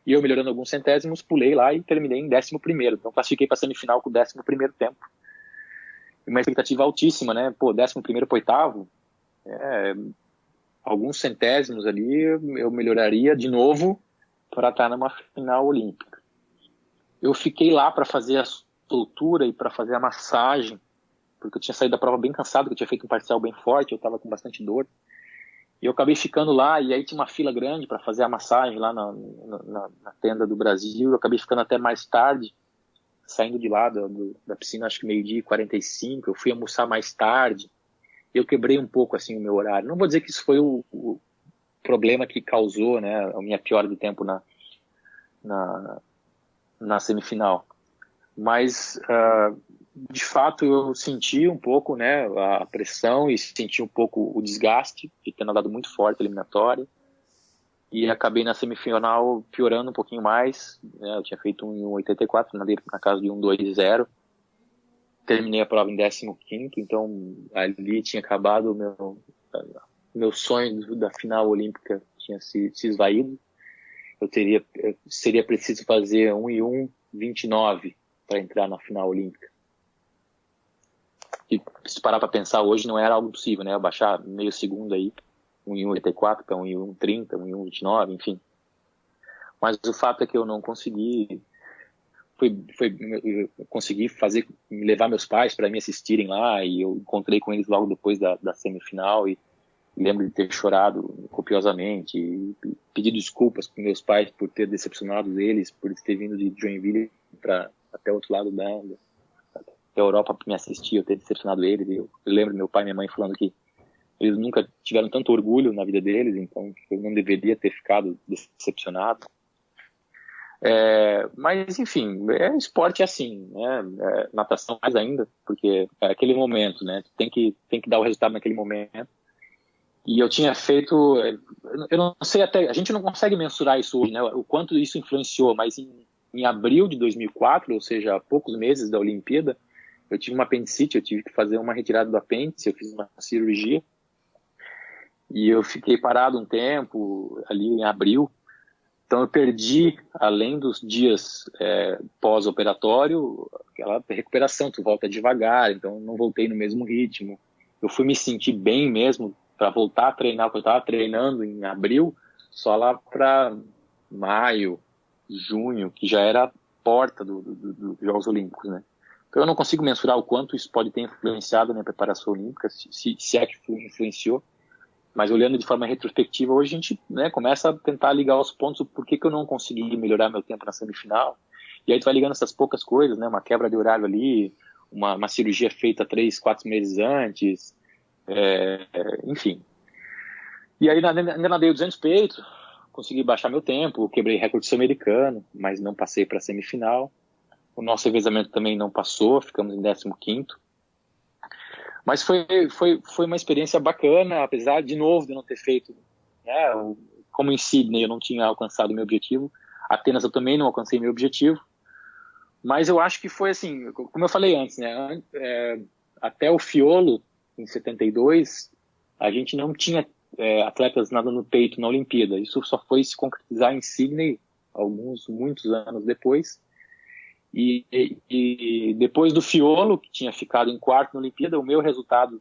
E eu, melhorando alguns centésimos, pulei lá e terminei em 11º. Então classifiquei para a semifinal com o 11º tempo. Uma expectativa altíssima, né? 11º para 8º, alguns centésimos ali eu melhoraria de novo para estar numa final olímpica. Eu fiquei lá para fazer a soltura e para fazer a massagem, porque eu tinha saído da prova bem cansado, que eu tinha feito um parcial bem forte, eu estava com bastante dor. E eu acabei ficando lá, e aí tinha uma fila grande para fazer a massagem lá na tenda do Brasil. Eu acabei ficando até mais tarde, saindo de lá da piscina, acho que 12:45. Eu fui almoçar mais tarde. Eu quebrei um pouco assim o meu horário. Não vou dizer que isso foi o problema que causou, né, a minha piora de tempo na semifinal. Mas de fato eu senti um pouco, né, a pressão, e senti um pouco o desgaste de ter nadado muito forte a eliminatória, e acabei na semifinal piorando um pouquinho mais, né? Eu tinha feito 1 em 1,84, nadei na casa de 1,20, terminei a prova em 15º, então ali tinha acabado o meu sonho da final olímpica, tinha se esvaído. Seria preciso fazer 1 em 1,29 para entrar na final olímpica. E se parar para pensar hoje, não era algo possível, né? Abaixar meio segundo aí, 1 em 1,84 para 1 em 1,30, 1 em 1,29, enfim. Mas o fato é que eu não consegui. Eu consegui levar meus pais para me assistirem lá, e eu encontrei com eles logo depois da semifinal, e lembro de ter chorado copiosamente e pedir desculpas para meus pais por ter decepcionado eles, por ter vindo de Joinville para até o outro lado da Europa para me assistir, eu ter decepcionado eles. Eu lembro meu pai e minha mãe falando que eles nunca tiveram tanto orgulho na vida deles, então eu não deveria ter ficado decepcionado. Mas enfim, esporte é assim, né? Natação mais ainda, porque é aquele momento, né? Tem que dar o resultado naquele momento. E eu tinha feito, eu não sei, até a gente não consegue mensurar isso hoje, né? O quanto isso influenciou, mas em abril de 2004, ou seja, há poucos meses da Olimpíada, eu tive uma apendicite, eu tive que fazer uma retirada do apêndice, eu fiz uma cirurgia. e eu fiquei parado um tempo, ali em abril. Então eu perdi, além dos dias pós-operatório, aquela recuperação, tu volta devagar, então não voltei no mesmo ritmo. Eu fui me sentir bem mesmo para voltar a treinar, porque eu estava treinando em abril, só lá para maio, junho, que já era a porta dos Jogos Olímpicos, né? Então eu não consigo mensurar o quanto isso pode ter influenciado na minha preparação olímpica, se é que influenciou. Mas olhando de forma retrospectiva, hoje a gente, né, começa a tentar ligar os pontos, por que eu não consegui melhorar meu tempo na semifinal. E aí tu vai ligando essas poucas coisas, né, uma quebra de horário ali, uma cirurgia feita 3, 4 meses antes, enfim. E aí ainda nadei o 200 peito, consegui baixar meu tempo, quebrei recorde sul-americano, mas não passei para a semifinal. O nosso revezamento também não passou, ficamos em 15º. Mas foi uma experiência bacana, apesar, de novo, de não ter feito, né, como em Sydney eu não tinha alcançado o meu objetivo, Atenas eu também não alcancei meu objetivo, mas eu acho que foi assim, como eu falei antes, né, até o Fiolo, em 72, a gente não tinha atletas nadando no peito na Olimpíada, isso só foi se concretizar em Sydney, muitos anos depois. E depois do Fiolo, que tinha ficado em quarto na Olimpíada, o meu resultado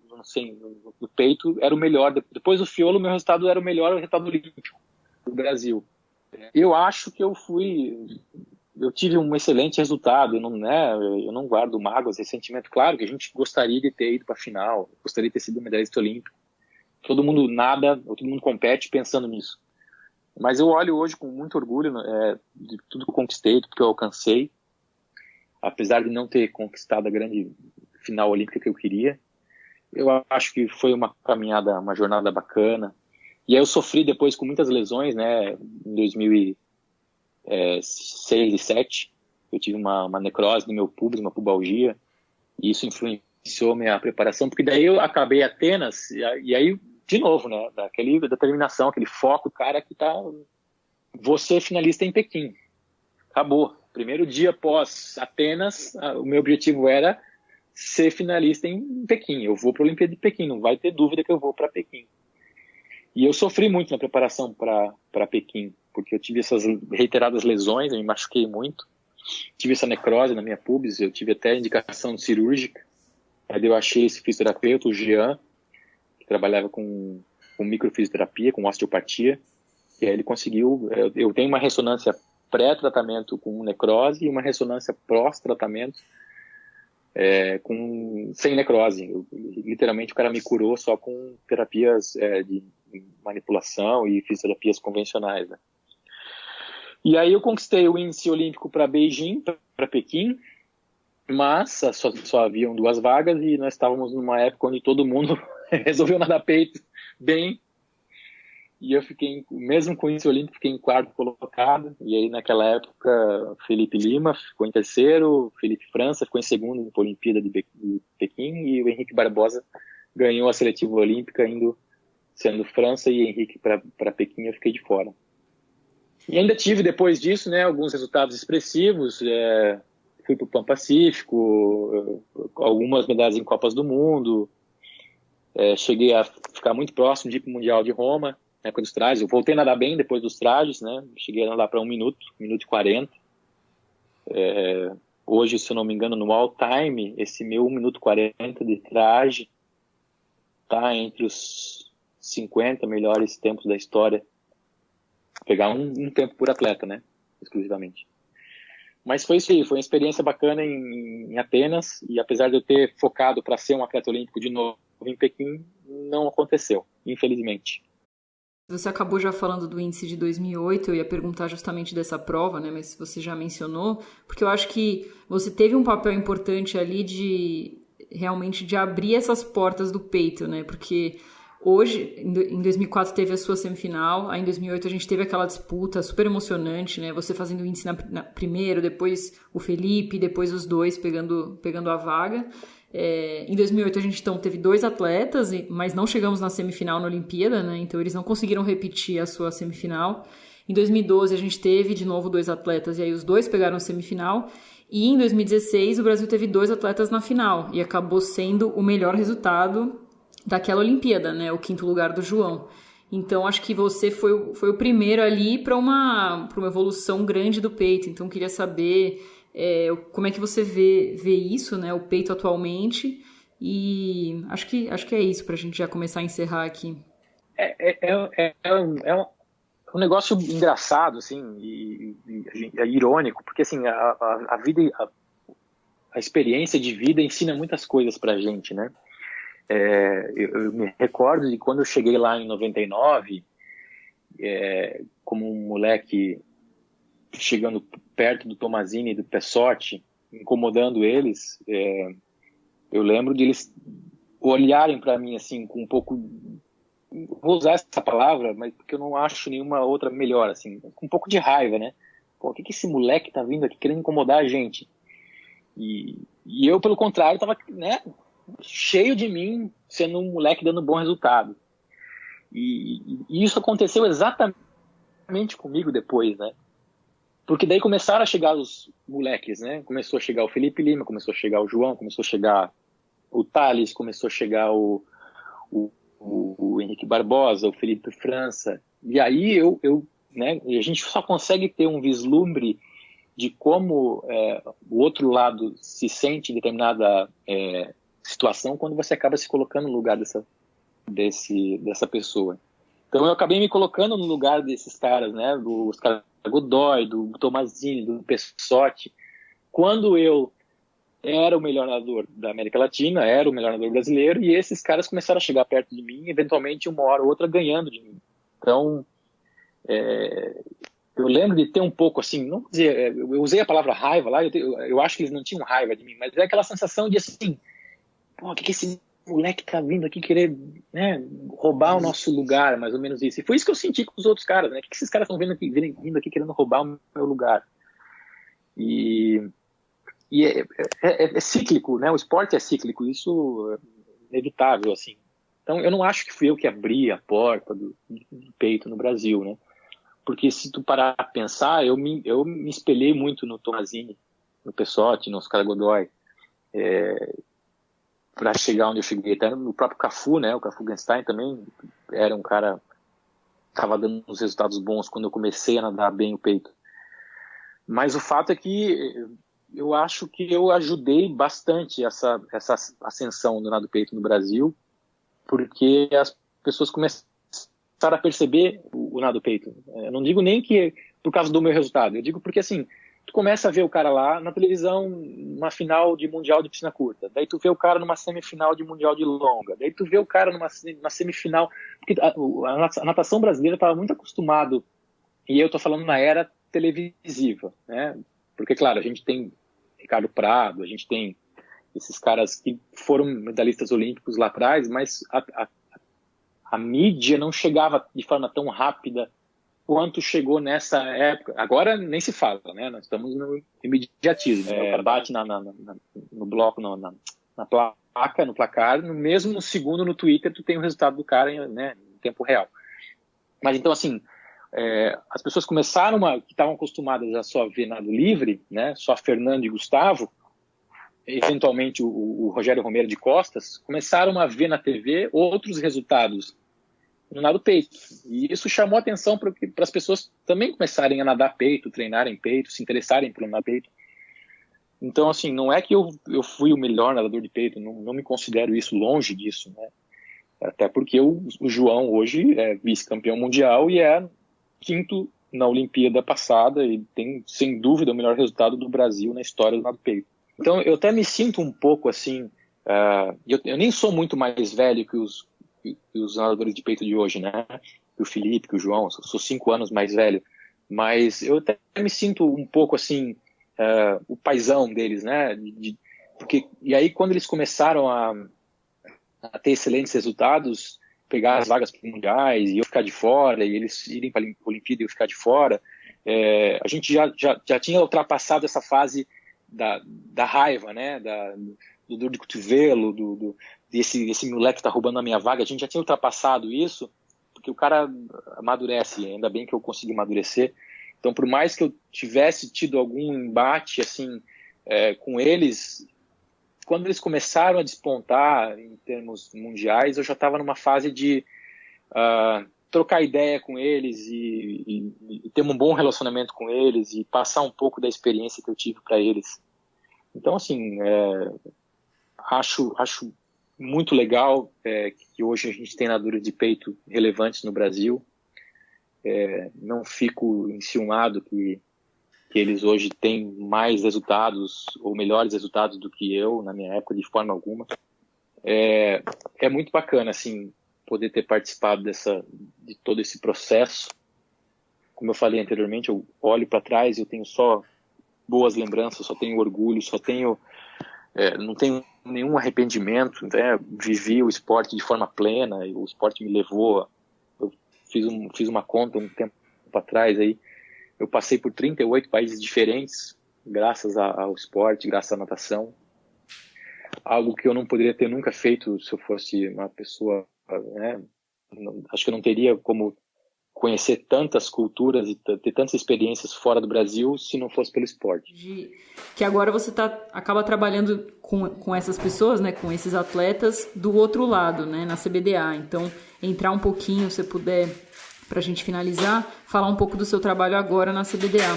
no peito era o melhor. Depois do Fiolo, o meu resultado era o melhor resultado olímpico do Brasil. Eu acho que eu tive um excelente resultado. Eu não guardo mágoas, ressentimento. Claro que a gente gostaria de ter ido para a final, gostaria de ter sido medalhista olímpico. Todo mundo nada, todo mundo compete pensando nisso. Mas eu olho hoje com muito orgulho de tudo que eu conquistei, tudo que eu alcancei. Apesar de não ter conquistado a grande final olímpica que eu queria, eu acho que foi uma caminhada, uma jornada bacana. E aí eu sofri depois com muitas lesões, né? Em 2006 e 2007, eu tive uma necrose no meu pubis, uma pubalgia, e isso influenciou minha preparação, porque daí eu acabei Atenas, e aí, de novo, né? Daquela determinação, aquele foco, cara, que tá... Vou ser finalista em Pequim. Acabou. Primeiro dia após Atenas, o meu objetivo era ser finalista em Pequim. Eu vou para a Olimpíada de Pequim, não vai ter dúvida que eu vou para Pequim. E eu sofri muito na preparação para Pequim, porque eu tive essas reiteradas lesões, eu me machuquei muito. Tive essa necrose na minha pubis, eu tive até indicação cirúrgica. Aí eu achei esse fisioterapeuta, o Jean, que trabalhava com microfisioterapia, com osteopatia. E aí ele conseguiu... Eu tenho uma ressonância pré-tratamento com necrose e uma ressonância pós-tratamento sem necrose. Literalmente o cara me curou só com terapias de manipulação e fisioterapias convencionais, né? E aí eu conquistei o índice olímpico para Beijing, para Pequim, mas só haviam 2 vagas e nós estávamos numa época onde todo mundo resolveu nadar peito bem. E eu fiquei, mesmo com o índice olímpico, fiquei em 4º colocado. E aí, naquela época, Felipe Lima ficou em 3º, Felipe França ficou em 2º na Olimpíada de Pequim, e o Henrique Barbosa ganhou a seletiva olímpica, sendo França e Henrique para Pequim, eu fiquei de fora. E ainda tive, depois disso, né, alguns resultados expressivos. Fui para o Pan Pacífico, algumas medalhas em Copas do Mundo. Cheguei a ficar muito próximo de ir para o Mundial de Roma, na época dos trajes. Eu voltei a nadar bem depois dos trajes, né? Cheguei a nadar para 1 minuto e 40. Hoje, se eu não me engano, no all-time, esse meu 1 minuto e 40 de traje está entre os 50 melhores tempos da história. Pegar um tempo por atleta, né? Exclusivamente. Mas foi isso aí, foi uma experiência bacana em Atenas, e apesar de eu ter focado para ser um atleta olímpico de novo em Pequim, não aconteceu, infelizmente. Você acabou já falando do índice de 2008, eu ia perguntar justamente dessa prova, né? Mas você já mencionou, porque eu acho que você teve um papel importante ali realmente de abrir essas portas do peito, né? Porque hoje, em 2004 teve a sua semifinal, aí em 2008 a gente teve aquela disputa super emocionante, né? Você fazendo o índice primeiro, depois o Felipe, depois os dois pegando a vaga. Em 2008 a gente então teve 2 atletas, mas não chegamos na semifinal na Olimpíada, né? Então eles não conseguiram repetir a sua semifinal. Em 2012 a gente teve de novo 2 atletas e aí os 2 pegaram a semifinal. E em 2016 o Brasil teve 2 atletas na final e acabou sendo o melhor resultado daquela Olimpíada, né? O 5º lugar do João. Então, acho que você foi o primeiro ali para uma evolução grande do peito. Então, queria saber como é que você vê isso, né? O peito atualmente. E acho que é isso para a gente já começar a encerrar aqui. É um negócio engraçado, assim, e é irônico, porque assim, a vida, a experiência de vida ensina muitas coisas pra gente, né? Eu me recordo de quando eu cheguei lá em 99, como um moleque chegando perto do Tomazini e do Pessotti, incomodando eles, eu lembro de eles olharem para mim assim com um pouco, vou usar essa palavra, mas porque eu não acho nenhuma outra melhor, assim, com um pouco de raiva, né? Pô, o que esse moleque tá vindo aqui querendo incomodar a gente? E eu, pelo contrário, tava, né, cheio de mim, sendo um moleque dando bom resultado. E isso aconteceu exatamente comigo depois, né? Porque daí começaram a chegar os moleques, né? Começou a chegar o Felipe Lima, começou a chegar o João, começou a chegar o Thales, começou a chegar o Henrique Barbosa, o Felipe França. E aí né, a gente só consegue ter um vislumbre de como o outro lado se sente em determinada situação quando você acaba se colocando no lugar dessa pessoa. Então eu acabei me colocando no lugar desses caras, né, do Oscar Godoy, do Tomazini, do Pessotti, quando eu era o melhor nadador da América Latina, era o melhor nadador brasileiro, e esses caras começaram a chegar perto de mim, eventualmente uma hora ou outra ganhando de mim. Então, eu lembro de ter um pouco assim, não dizer, eu usei a palavra raiva lá, eu acho que eles não tinham raiva de mim, mas é aquela sensação de assim, pô, o que esse moleque tá vindo aqui querer, né, roubar o nosso lugar, mais ou menos isso. E foi isso que eu senti com os outros caras, né? O que esses caras estão vindo aqui querendo roubar o meu lugar? E é cíclico, né? O esporte é cíclico, isso é inevitável, assim. Então, eu não acho que fui eu que abri a porta do peito no Brasil, né? Porque se tu parar a pensar, eu me espelhei muito no Tomazini, no Pessotti, no Oscar Godoy, para chegar onde eu cheguei. Até no próprio Cafu, né? O Cafu Genstein também era um cara que estava dando uns resultados bons quando eu comecei a nadar bem o peito. Mas o fato é que eu acho que eu ajudei bastante essa ascensão do nado peito no Brasil, porque as pessoas começaram a perceber o nado peito. Eu não digo nem que por causa do meu resultado, eu digo porque assim, tu começa a ver o cara lá na televisão, numa final de mundial de piscina curta, daí tu vê o cara numa semifinal de mundial de longa, daí tu vê o cara numa semifinal, porque a natação brasileira estava muito acostumado, e eu tô falando na era televisiva, né? Porque, claro, a gente tem Ricardo Prado, a gente tem esses caras que foram medalhistas olímpicos lá atrás, mas a mídia não chegava de forma tão rápida quanto chegou nessa época. Agora nem se fala, né? Nós estamos no imediatismo. O cara bate no bloco, na placa, no placar, no mesmo segundo no Twitter tu tem o resultado do cara, né, em tempo real. Mas então, assim, as pessoas começaram que estavam acostumadas a só ver nado livre, né, só Fernando e Gustavo, eventualmente o Rogério Romero de costas, começaram a ver na TV outros resultados no nado peito. E isso chamou a atenção para as pessoas também começarem a nadar peito, treinarem peito, se interessarem pelo nadar peito. Então, assim, não é que eu fui o melhor nadador de peito, não me considero isso, longe disso, né? Até porque o João hoje é vice-campeão mundial e é 5º na Olimpíada passada e tem, sem dúvida, o melhor resultado do Brasil na história do nado peito. Então, eu até me sinto um pouco assim, eu nem sou muito mais velho que os nadadores de peito de hoje, né? Que o Felipe, que o João, sou 5 anos mais velho, mas eu até me sinto um pouco assim, o paizão deles, né? E aí, quando eles começaram a ter excelentes resultados, pegar as vagas para mundiais e eu ficar de fora, e eles irem para a Olimpíada e eu ficar de fora, a gente já tinha ultrapassado essa fase da raiva, né? Do dor de cotovelo, desse moleque que tá roubando a minha vaga. A gente já tinha ultrapassado isso, porque o cara amadurece, ainda bem que eu consegui amadurecer. Então, por mais que eu tivesse tido algum embate assim com eles, quando eles começaram a despontar em termos mundiais, eu já estava numa fase de trocar ideia com eles e ter um bom relacionamento com eles e passar um pouco da experiência que eu tive para eles. Então, assim, acho muito legal que hoje a gente tem nadadores de peito relevantes no Brasil. Não fico enciumado que eles hoje têm mais resultados ou melhores resultados do que eu na minha época, de forma alguma. É muito bacana, assim, poder ter participado de todo esse processo. Como eu falei anteriormente, eu olho para trás e eu tenho só boas lembranças, só tenho orgulho, não tenho nenhum arrependimento, né? Vivi o esporte de forma plena, e o esporte me levou. Eu fiz uma conta um tempo atrás aí. Eu passei por 38 países diferentes, graças ao esporte, graças à natação. Algo que eu não poderia ter nunca feito se eu fosse uma pessoa, né? Acho que eu não teria como conhecer tantas culturas e ter tantas experiências fora do Brasil se não fosse pelo esporte. Que agora você acaba trabalhando com essas pessoas, né, com esses atletas do outro lado, né, na CBDA. Então, entrar um pouquinho, se puder, para a gente finalizar, falar um pouco do seu trabalho agora na CBDA.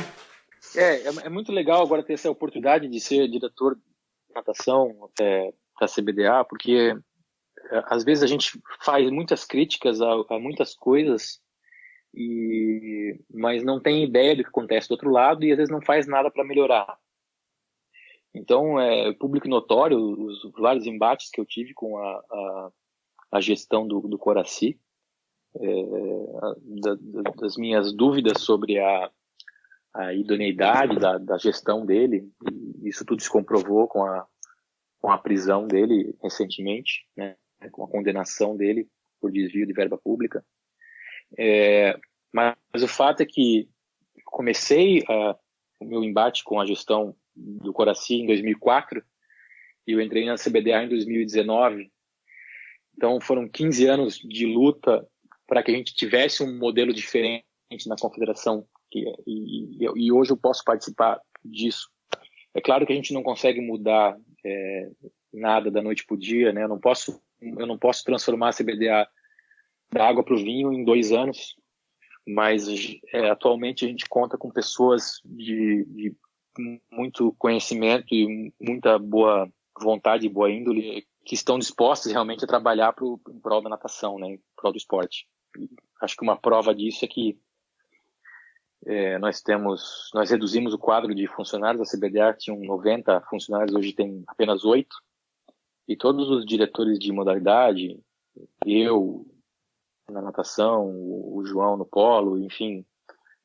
É muito legal agora ter essa oportunidade de ser diretor de natação da CBDA, porque às vezes a gente faz muitas críticas a muitas coisas, mas não tem ideia do que acontece do outro lado e às vezes não faz nada para melhorar. Então, é público notório os vários embates que eu tive com a gestão do Coraci, das minhas dúvidas sobre a idoneidade da gestão dele. E isso tudo se comprovou com a prisão dele recentemente, né, com a condenação dele por desvio de verba pública. Mas o fato é que comecei o meu embate com a gestão do Coraci em 2004 e eu entrei na CBDA em 2019. Então foram 15 anos de luta para que a gente tivesse um modelo diferente na confederação e hoje eu posso participar disso. É claro que a gente não consegue mudar nada da noite para o dia, né? Eu não posso transformar a CBDA da água para o vinho em 2 anos, mas atualmente a gente conta com pessoas de muito conhecimento e muita boa vontade e boa índole que estão dispostas realmente a trabalhar em prol da natação, né, em prol do esporte. E acho que uma prova disso é que nós reduzimos o quadro de funcionários da CBDA, tinham 90 funcionários, hoje tem apenas 8, e todos os diretores de modalidade, eu na natação, o João no polo, enfim,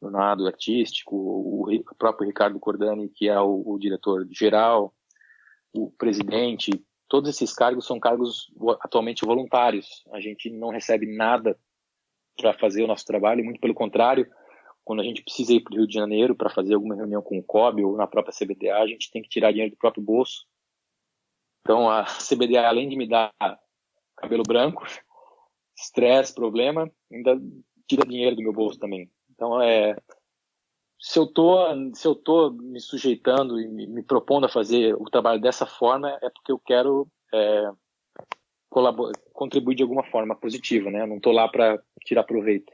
no nado artístico, o próprio Ricardo Cordani, que é o diretor geral, o presidente, todos esses cargos são cargos atualmente voluntários. A gente não recebe nada para fazer o nosso trabalho, muito pelo contrário, quando a gente precisa ir para o Rio de Janeiro para fazer alguma reunião com o COB ou na própria CBDA, a gente tem que tirar dinheiro do próprio bolso. Então a CBDA, além de me dar cabelo branco, estresse, problema, ainda tira dinheiro do meu bolso também. Então, se eu tô me sujeitando e me propondo a fazer o trabalho dessa forma, é porque eu quero contribuir de alguma forma positiva, né? Eu não tô lá para tirar proveito.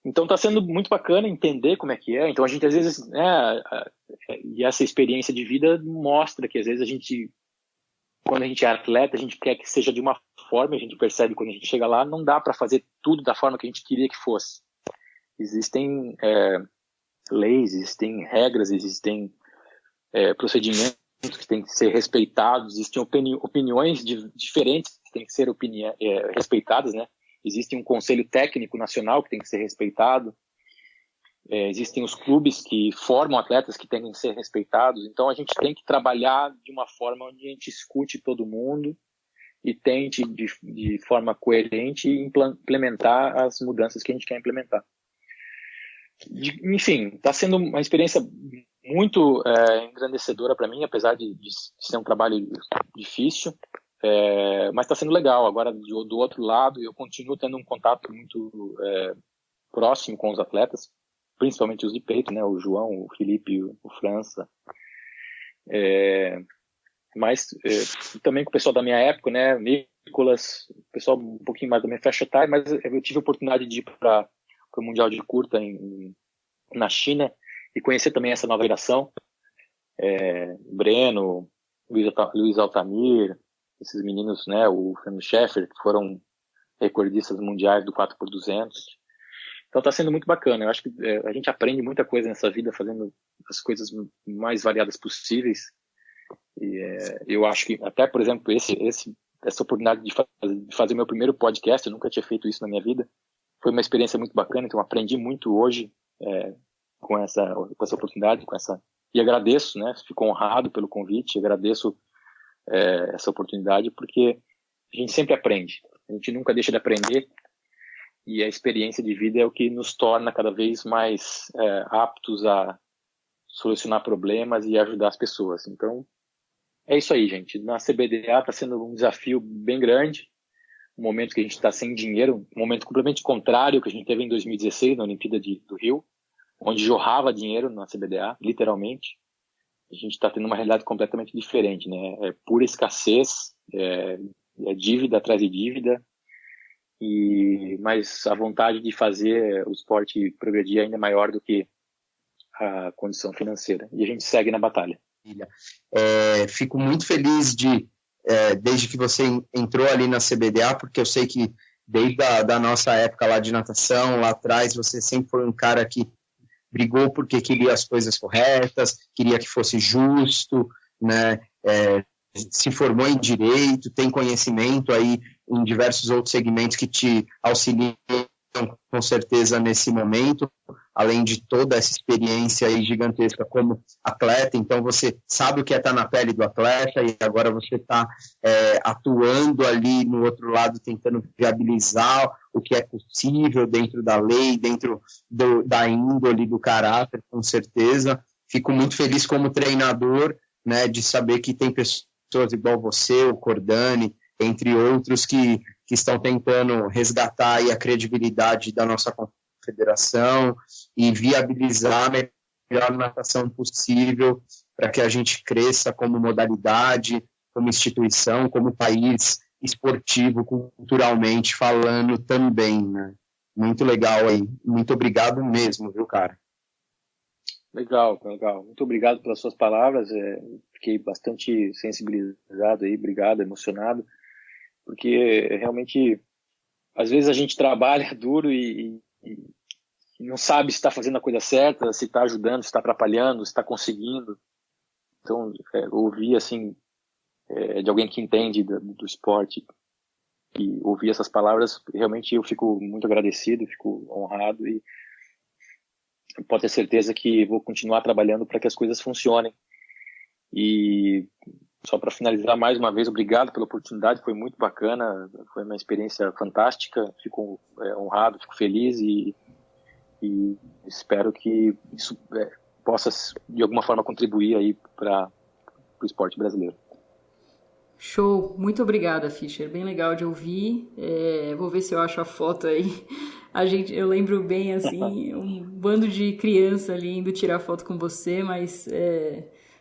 Então, está sendo muito bacana entender como é que é. Então, a gente, às vezes, e essa experiência de vida mostra que, às vezes, quando a gente é atleta, a gente quer que seja de uma forma, a gente percebe quando a gente chega lá, não dá para fazer tudo da forma que a gente queria que fosse. Existem leis, existem regras, existem procedimentos que têm que ser respeitados, existem opiniões diferentes que têm que ser respeitadas, né? Existe um conselho técnico nacional que tem que ser respeitado, existem os clubes que formam atletas que têm que ser respeitados. Então a gente tem que trabalhar de uma forma onde a gente escute todo mundo e tente de forma coerente implementar as mudanças que a gente quer implementar. Enfim, está sendo uma experiência muito engrandecedora para mim, apesar de ser um trabalho difícil, mas está sendo legal. Agora, do outro lado, eu continuo tendo um contato muito próximo com os atletas, principalmente os de peito, né? O João, o Felipe, o França. mas também com o pessoal da minha época, né, Nicolas, o pessoal um pouquinho mais da minha faixa etária, mas eu tive a oportunidade de ir para o Mundial de Curta na China e conhecer também essa nova geração, Breno, Luiz Altamir, esses meninos, né, o Fernando Scheffer, que foram recordistas mundiais do 4x200. Então está sendo muito bacana. Eu acho que a gente aprende muita coisa nessa vida fazendo as coisas mais variadas possíveis. E eu acho que até, por exemplo, essa oportunidade de fazer meu primeiro podcast, eu nunca tinha feito isso na minha vida, foi uma experiência muito bacana. Então aprendi muito hoje com essa oportunidade, e agradeço, né? Fico honrado pelo convite, agradeço essa oportunidade, porque a gente sempre aprende, a gente nunca deixa de aprender, e a experiência de vida é o que nos torna cada vez mais aptos a solucionar problemas e ajudar as pessoas. Então, é isso aí, gente. Na CBDA está sendo um desafio bem grande, um momento que a gente está sem dinheiro, um momento completamente contrário que a gente teve em 2016, na Olimpíada do Rio, onde jorrava dinheiro na CBDA, literalmente. A gente está tendo uma realidade completamente diferente, né? É pura escassez, é dívida atrás de dívida, mas a vontade de fazer o esporte progredir ainda é maior do que a condição financeira. E a gente segue na batalha. Fico muito feliz desde que você entrou ali na CBDA, porque eu sei que desde a nossa época lá de natação, lá atrás, você sempre foi um cara que brigou porque queria as coisas corretas, queria que fosse justo, né? Se formou em direito, tem conhecimento aí em diversos outros segmentos que te auxiliam com certeza nesse momento, além de toda essa experiência aí gigantesca como atleta. Então você sabe o que é estar na pele do atleta, e agora você está atuando ali no outro lado, tentando viabilizar o que é possível dentro da lei, dentro da índole, do caráter, com certeza. Fico muito feliz como treinador, né, de saber que tem pessoas igual você, o Cordani, entre outros, que estão tentando resgatar aí a credibilidade da nossa confederação e viabilizar a melhor natação possível para que a gente cresça como modalidade, como instituição, como país esportivo, culturalmente falando também, né? Muito legal aí. Muito obrigado mesmo, viu, cara? Legal. Muito obrigado pelas suas palavras. Fiquei bastante sensibilizado aí, obrigado, emocionado, porque realmente, às vezes a gente trabalha duro e não sabe se está fazendo a coisa certa, se está ajudando, se está atrapalhando, se está conseguindo. Então, ouvir assim, de alguém que entende do esporte e ouvir essas palavras, realmente eu fico muito agradecido, fico honrado e pode ter certeza que vou continuar trabalhando para que as coisas funcionem. E só para finalizar, mais uma vez, obrigado pela oportunidade, foi muito bacana, foi uma experiência fantástica, fico honrado, fico feliz e espero que isso possa, de alguma forma, contribuir aí para o esporte brasileiro. Show, muito obrigada, Fischer, bem legal de ouvir. Vou ver se eu acho a foto aí. Eu lembro bem, assim, um bando de criança ali indo tirar foto com você, mas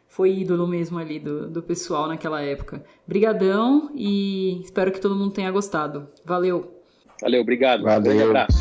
foi ídolo mesmo ali do pessoal naquela época. Brigadão e espero que todo mundo tenha gostado. Valeu. Valeu, obrigado. Valeu. Um grande abraço.